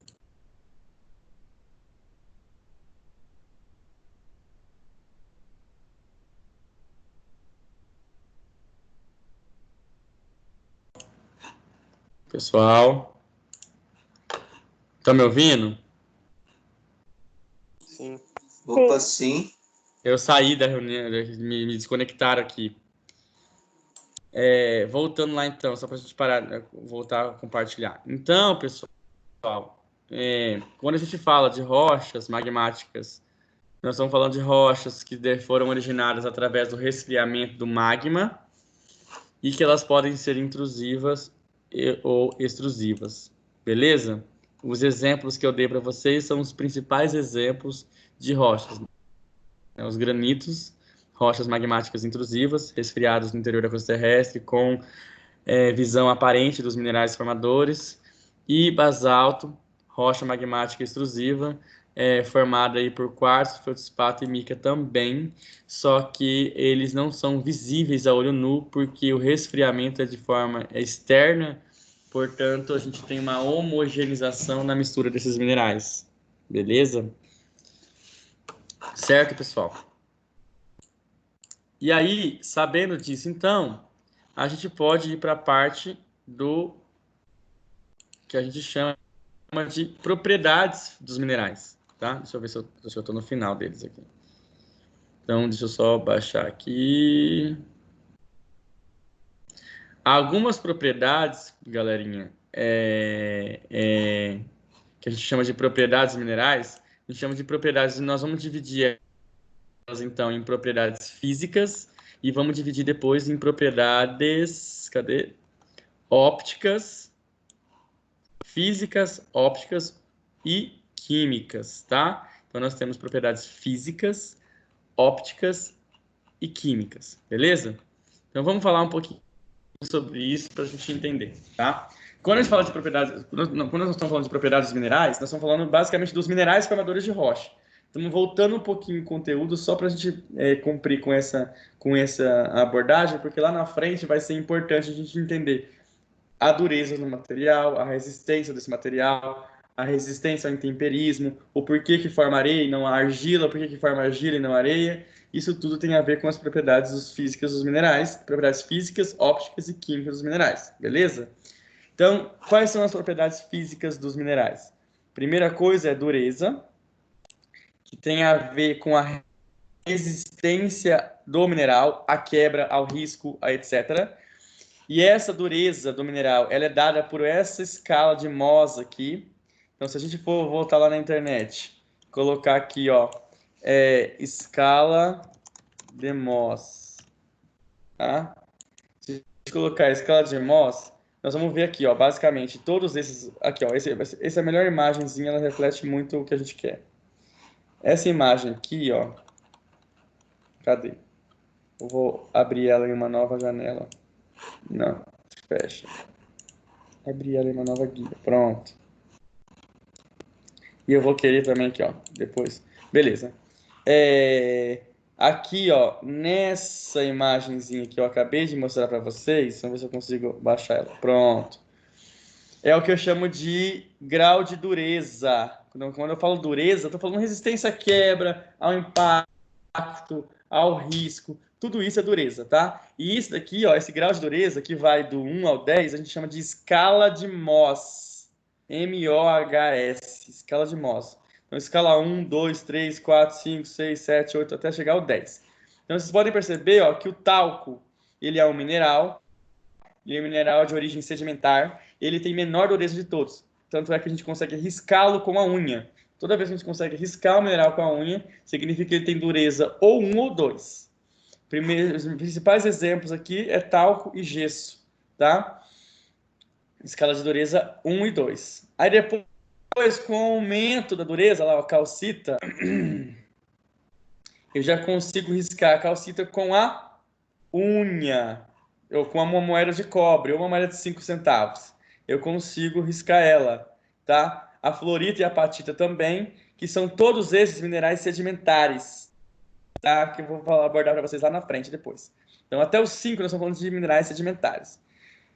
Pessoal, tá me ouvindo? Sim. Opa, sim. Eu saí da reunião, me desconectaram aqui. Voltando lá então, só para a gente parar, né, voltar a compartilhar. Então, pessoal, quando a gente fala de rochas magmáticas, nós estamos falando de rochas que foram originadas através do resfriamento do magma e que elas podem ser intrusivas ou extrusivas. Beleza? Os exemplos que eu dei para vocês são os principais exemplos de rochas, né? Os granitos, rochas magmáticas intrusivas, resfriados no interior da crosta terrestre, com visão aparente dos minerais formadores, e basalto, rocha magmática extrusiva, formada aí por quartzo, feldspato e mica também, só que eles não são visíveis a olho nu, porque o resfriamento é de forma externa, portanto, a gente tem uma homogeneização na mistura desses minerais. Beleza? Certo, pessoal? E aí, sabendo disso, então, a gente pode ir para a parte do que a gente chama de propriedades dos minerais, tá? Deixa eu ver se eu estou no final deles aqui. Então, deixa eu só baixar aqui. Algumas propriedades, galerinha, que a gente chama de propriedades minerais, a gente chama de propriedades, nós vamos dividir elas, então, em propriedades físicas e vamos dividir depois em propriedades, cadê? Ópticas, físicas, ópticas e químicas, tá? Então, nós temos propriedades físicas, ópticas e químicas, beleza? Então, vamos falar um pouquinho sobre isso para a gente entender, tá? Quando a gente fala de propriedades, quando nós estamos falando de propriedades minerais, nós estamos falando basicamente dos minerais formadores de rocha. Estamos voltando um pouquinho em conteúdo só para a gente cumprir com essa abordagem, porque lá na frente vai ser importante a gente entender a dureza do material, a resistência desse material, a resistência ao intemperismo, o porquê que forma areia e não a argila, o porquê que forma argila e não areia. Isso tudo tem a ver com as propriedades físicas dos minerais, propriedades físicas, ópticas e químicas dos minerais, beleza? Então, quais são as propriedades físicas dos minerais? Primeira coisa é dureza, que tem a ver com a resistência do mineral, à quebra, ao risco, etc. E essa dureza do mineral, ela é dada por essa escala de Mohs aqui. Então, se a gente for voltar lá na internet, colocar aqui, ó, escala de Mohs, tá? Se a gente colocar a escala de Mohs, nós vamos ver aqui, ó, basicamente, todos esses, aqui, ó, essa é a melhor imagenzinha, ela reflete muito o que a gente quer. Essa imagem aqui, ó, cadê? Eu vou abrir ela em uma nova janela. Não, fecha. Abrir ela em uma nova guia, pronto. E eu vou querer também aqui, ó, depois. Beleza. Aqui, ó, nessa imagenzinha que eu acabei de mostrar para vocês, vamos ver se eu consigo baixar ela. Pronto. É o que eu chamo de grau de dureza. Quando eu falo dureza, eu tô falando resistência à quebra, ao impacto, ao risco. Tudo isso é dureza, tá? E isso daqui, ó, esse grau de dureza que vai do 1 ao 10, a gente chama de escala de Mohs. M-O-H-S, escala de Mohs. Então, escala 1, 2, 3, 4, 5, 6, 7, 8, até chegar ao 10. Então, vocês podem perceber, ó, que o talco, ele é um mineral, ele é um mineral de origem sedimentar, ele tem menor dureza de todos. Tanto é que a gente consegue riscá-lo com a unha. Toda vez que a gente consegue riscar o mineral com a unha, significa que ele tem dureza ou 1 ou 2. Os principais exemplos aqui é talco e gesso, tá? Escala de dureza 1 e 2. Aí depois, com o aumento da dureza, lá, a calcita, eu já consigo riscar a calcita com a unha, ou com uma moeda de cobre, ou uma moeda de 5 centavos. Eu consigo riscar ela, tá? A fluorita e a apatita também, que são todos esses minerais sedimentares, tá? Que eu vou abordar para vocês lá na frente depois. Então, até os 5 nós estamos falando de minerais sedimentares.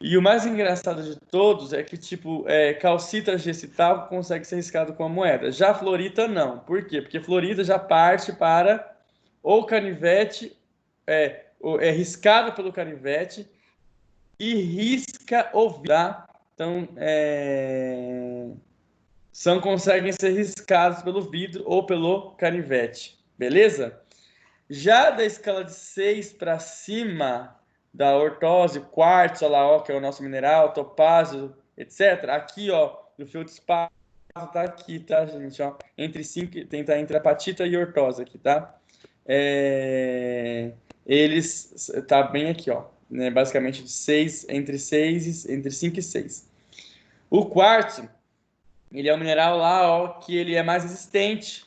E o mais engraçado de todos é que, tipo, calcita, gesso e talco consegue ser riscado com a moeda. Já a fluorita, não. Por quê? Porque fluorita já parte para o canivete, é riscado pelo canivete e risca o vidro, tá? Então, conseguem ser riscados pelo vidro ou pelo canivete, beleza? Já da escala de 6 para cima, da ortose, quartzo, lá, ó, que é o nosso mineral, topázio, etc. Aqui, ó, no feldspato tá aqui, tá, gente, ó, entre a apatita e a ortose aqui, tá? Eles tá bem aqui, ó, né, basicamente entre 5 e 6. O quartzo, ele é um mineral lá, ó, que ele é mais resistente.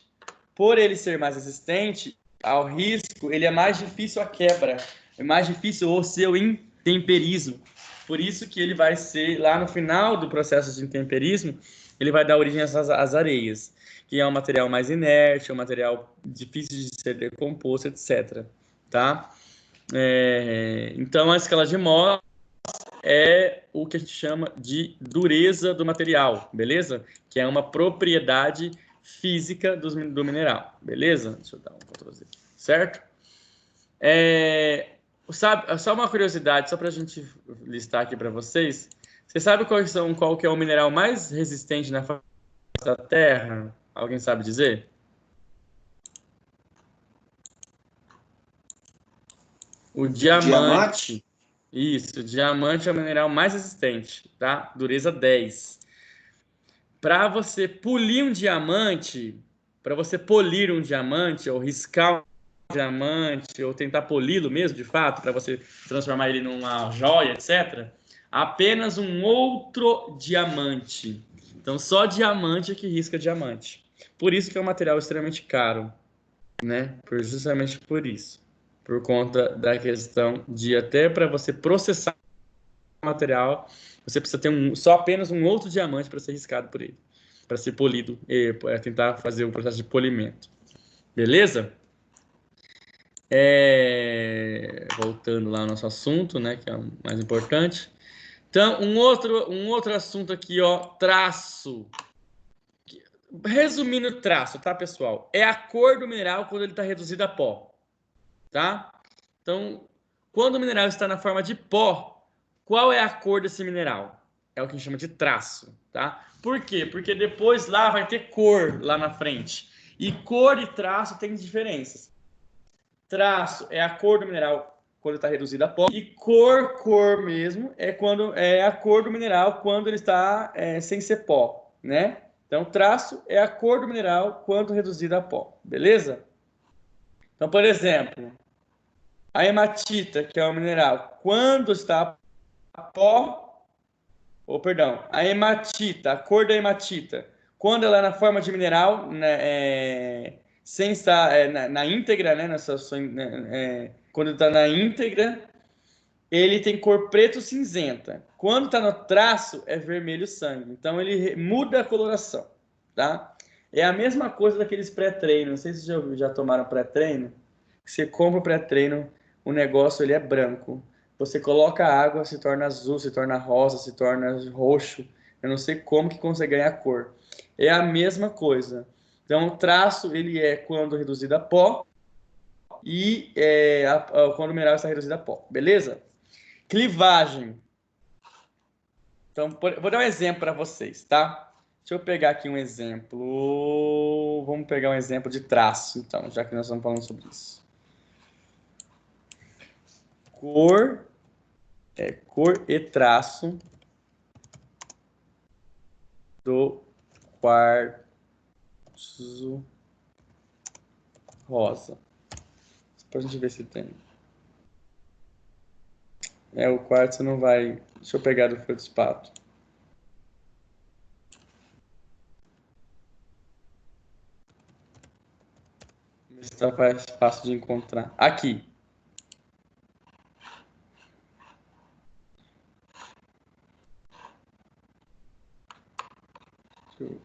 Por ele ser mais resistente ao risco, ele é mais difícil a quebra, é mais difícil o seu intemperismo. Por isso que ele vai ser, lá no final do processo de intemperismo, ele vai dar origem às areias, que é um material mais inerte, é um material difícil de ser decomposto, etc. Tá? Então, a escala de Mohs é o que a gente chama de dureza do material, beleza? Que é uma propriedade física do mineral, beleza? Deixa eu dar um Ctrl Z, certo? Só uma curiosidade, só para a gente listar aqui para vocês. Você sabe qual que é o mineral mais resistente na face da Terra? Alguém sabe dizer? O diamante. Isso, o diamante é o mineral mais resistente, tá? Dureza 10. Para você polir um diamante, ou riscar um diamante, ou tentar poli-lo mesmo, de fato, para você transformar ele numa joia, etc., apenas um outro diamante. Então, só diamante é que risca diamante. Por isso que é um material extremamente caro, né? Justamente por isso. Por conta da questão de até para você processar o material, você precisa ter apenas um outro diamante para ser riscado por ele, para ser polido, tentar fazer o processo de polimento. Beleza? Voltando lá ao nosso assunto, né, que é o mais importante. Então, um outro assunto aqui, ó, traço. Resumindo traço, tá, pessoal? É a cor do mineral quando ele está reduzido a pó, tá? Então, quando o mineral está na forma de pó, qual é a cor desse mineral? É o que a gente chama de traço, tá? Por quê? Porque depois lá vai ter cor lá na frente. E cor e traço tem diferenças. Traço é a cor do mineral quando está reduzido a pó. E cor mesmo, é quando é a cor do mineral quando ele está sem ser pó, né? Então, traço é a cor do mineral quando reduzido a pó, beleza? Então, por exemplo, a hematita, que é um mineral, quando está pó, a hematita, a cor da hematita, quando ela é na forma de mineral, né, sem estar na íntegra, né, quando está na íntegra, ele tem cor preto cinzenta. Quando está no traço, é vermelho sangue. Então, ele muda a coloração, tá? É a mesma coisa daqueles pré-treinos. Não sei se vocês já tomaram pré-treino. Você compra o pré-treino, o negócio ele é branco. Você coloca água, se torna azul, se torna rosa, se torna roxo. Eu não sei como que consegue ganhar cor. É a mesma coisa. Então, o traço, ele é quando reduzido a pó e quando o mineral está reduzido a pó. Beleza? Clivagem. Então, vou dar um exemplo para vocês, tá? Deixa eu pegar aqui um exemplo. Vamos pegar um exemplo de traço, então, já que nós estamos falando sobre isso. Cor e traço do quartzo rosa. Pra gente ver se tem. O quartzo não vai... Deixa eu pegar do feldspato. Ver se tá mais fácil de encontrar. Aqui. Deixa eu...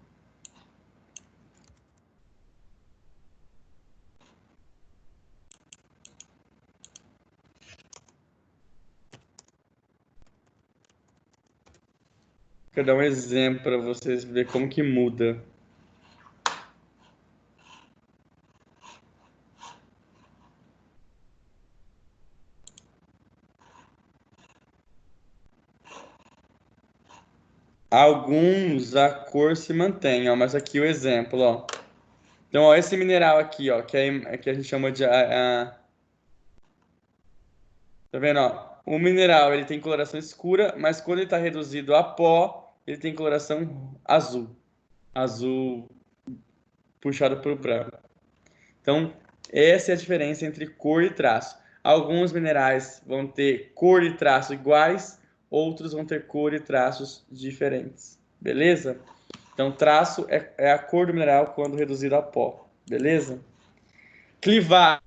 Quero dar um exemplo para vocês verem como que muda. Alguns a cor se mantém, ó, mas aqui o exemplo, ó. Então, ó, esse mineral aqui, ó, que a gente chama de tá vendo, ó? O mineral, ele tem coloração escura, mas quando ele está reduzido a pó, ele tem coloração azul. Azul puxado para o branco. Então, essa é a diferença entre cor e traço. Alguns minerais vão ter cor e traço iguais, outros vão ter cor e traços diferentes. Beleza? Então, traço é a cor do mineral quando reduzido a pó. Beleza? Clivagem.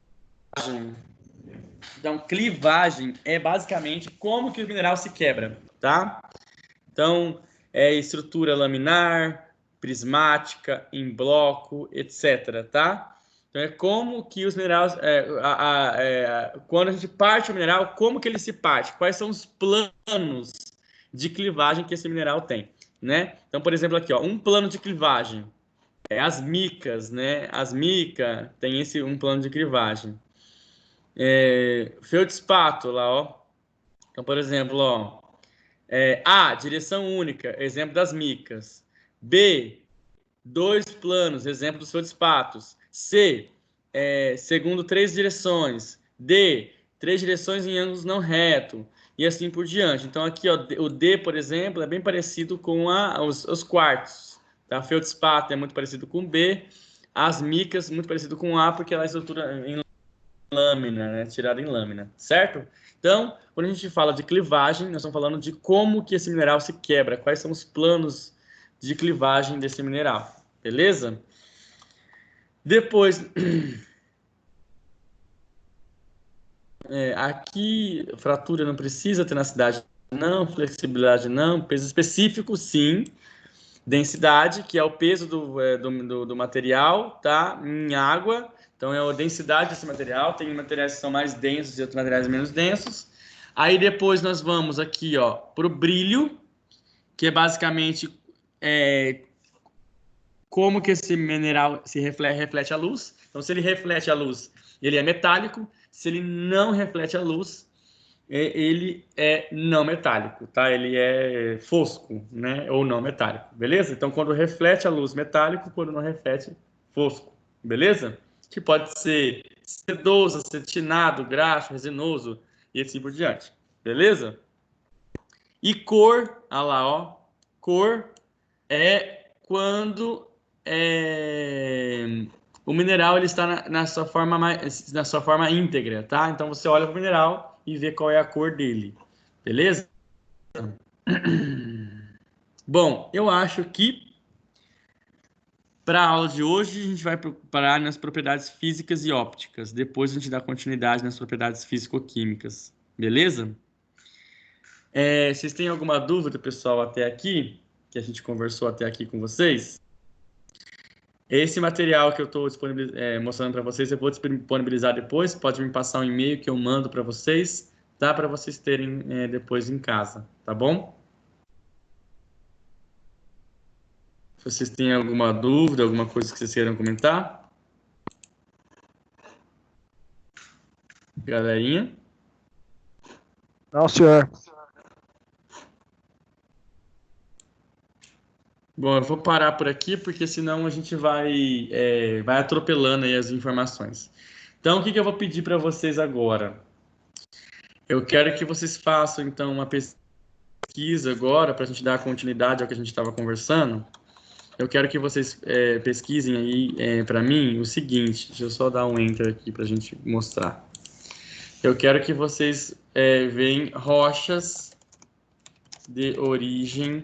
Então, clivagem é basicamente como que o mineral se quebra, tá? Então, é estrutura laminar, prismática, em bloco, etc, tá? Então, é como que os minerais... quando a gente parte o mineral, como que ele se parte? Quais são os planos de clivagem que esse mineral tem, né? Então, por exemplo, aqui, ó, um plano de clivagem. As micas, né? As micas tem um plano de clivagem. Feldspato lá, ó. Então, por exemplo, ó, A, direção única, exemplo das micas. B, 2 planos, exemplo dos feldspatos. C, segundo 3 direções. D, 3 direções em ângulos não reto. E assim por diante. Então, aqui, ó, o D, por exemplo, é bem parecido com os quartos. Tá? Feldspato é muito parecido com B. As micas, muito parecido com A, porque ela é estrutura em lâmina, né? Tirada em lâmina, certo? Então, quando a gente fala de clivagem, nós estamos falando de como que esse mineral se quebra, quais são os planos de clivagem desse mineral, beleza? Depois, aqui, fratura não precisa, tenacidade não, flexibilidade não, peso específico sim, densidade, que é o peso do material, tá? Em água. Então, é a densidade desse material. Tem materiais que são mais densos e outros materiais menos densos. Aí depois nós vamos aqui, ó, para o brilho, que é basicamente como que esse mineral se reflete a luz. Então, se ele reflete a luz, ele é metálico. Se ele não reflete a luz, ele é não metálico, tá? Ele é fosco, né? Ou não metálico, beleza? Então, quando reflete a luz, metálico, quando não reflete, fosco, beleza? Que pode ser sedoso, acetinado, graxo, resinoso e assim por diante, beleza? E cor, olha lá, ó, cor é quando o mineral ele está na sua forma íntegra, tá? Então você olha para o mineral e vê qual é a cor dele, beleza? Bom, eu acho que para a aula de hoje a gente vai parar nas propriedades físicas e ópticas. Depois a gente dá continuidade nas propriedades físico-químicas, beleza? Vocês têm alguma dúvida, pessoal, até aqui? Que a gente conversou até aqui com vocês? Esse material que eu estou mostrando para vocês, eu vou disponibilizar depois. Pode me passar um e-mail que eu mando para vocês, tá? Para vocês terem depois em casa, tá bom? Se vocês têm alguma dúvida, alguma coisa que vocês queiram comentar? Galerinha? Não, senhor. Bom, eu vou parar por aqui, porque senão a gente vai atropelando aí as informações. Então, o que eu vou pedir para vocês agora? Eu quero que vocês façam, então, uma pesquisa agora, para a gente dar continuidade ao que a gente estava conversando. Eu quero que vocês pesquisem aí para mim o seguinte. Deixa eu só dar um enter aqui para a gente mostrar. Eu quero que vocês vejam rochas de origem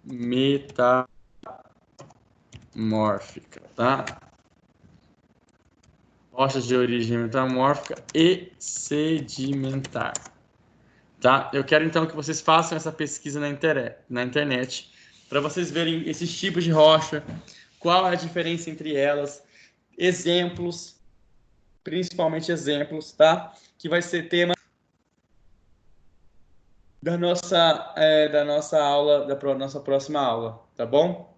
metamórfica, tá? Rochas de origem metamórfica e sedimentar, tá? Eu quero então que vocês façam essa pesquisa na internet para vocês verem esses tipos de rocha, qual é a diferença entre elas, exemplos, principalmente exemplos, tá? Que vai ser tema da nossa aula, da nossa próxima aula, tá bom?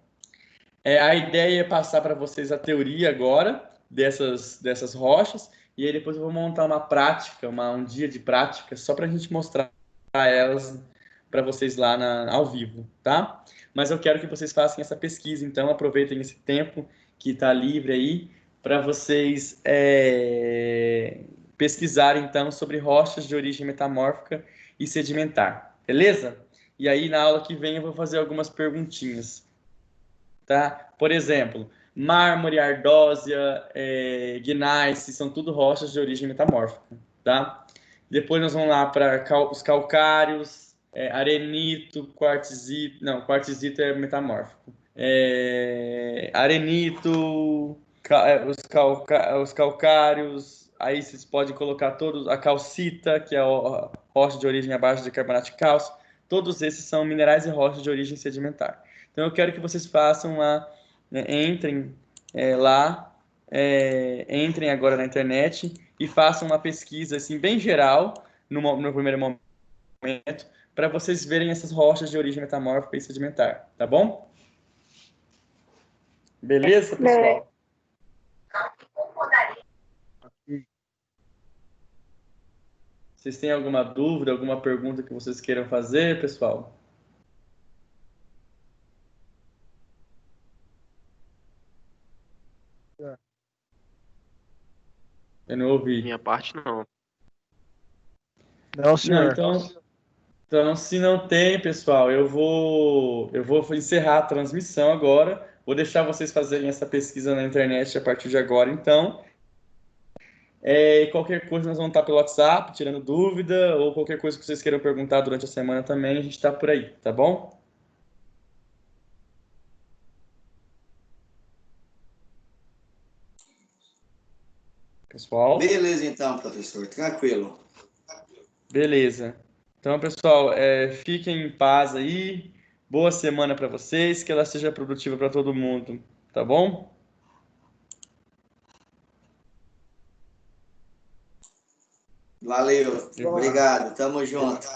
A ideia é passar para vocês a teoria agora dessas rochas, e aí depois eu vou montar uma prática, um dia de prática, só para a gente mostrar elas para vocês lá ao vivo, tá? Mas eu quero que vocês façam essa pesquisa, então aproveitem esse tempo que está livre aí para vocês pesquisarem então sobre rochas de origem metamórfica e sedimentar, beleza? E aí na aula que vem eu vou fazer algumas perguntinhas, tá? Por exemplo, mármore, ardósia, gneiss, são tudo rochas de origem metamórfica, tá? Depois nós vamos lá para os calcários, arenito, quartzito, não, quartzito é metamórfico. Arenito, os calcários, aí vocês podem colocar todos, a calcita, que é a rocha de origem abaixo de carbonato de cálcio, todos esses são minerais e rochas de origem sedimentar. Então eu quero que vocês façam entrem lá, entrem agora na internet e façam uma pesquisa assim bem geral no primeiro momento para vocês verem essas rochas de origem metamórfica e sedimentar, tá bom? Beleza, pessoal? Vocês têm alguma dúvida, alguma pergunta que vocês queiram fazer, pessoal? Eu não ouvi. Minha parte, não. Não, senhor. Não, então, se não tem, pessoal, eu vou encerrar a transmissão agora. Vou deixar vocês fazerem essa pesquisa na internet a partir de agora, então. Qualquer coisa nós vamos estar pelo WhatsApp, tirando dúvida, ou qualquer coisa que vocês queiram perguntar durante a semana também, a gente está por aí, tá bom? Pessoal? Beleza, então, professor. Tranquilo. Beleza. Então, pessoal, fiquem em paz aí. Boa semana para vocês, que ela seja produtiva para todo mundo, tá bom? Valeu, obrigado, tamo junto.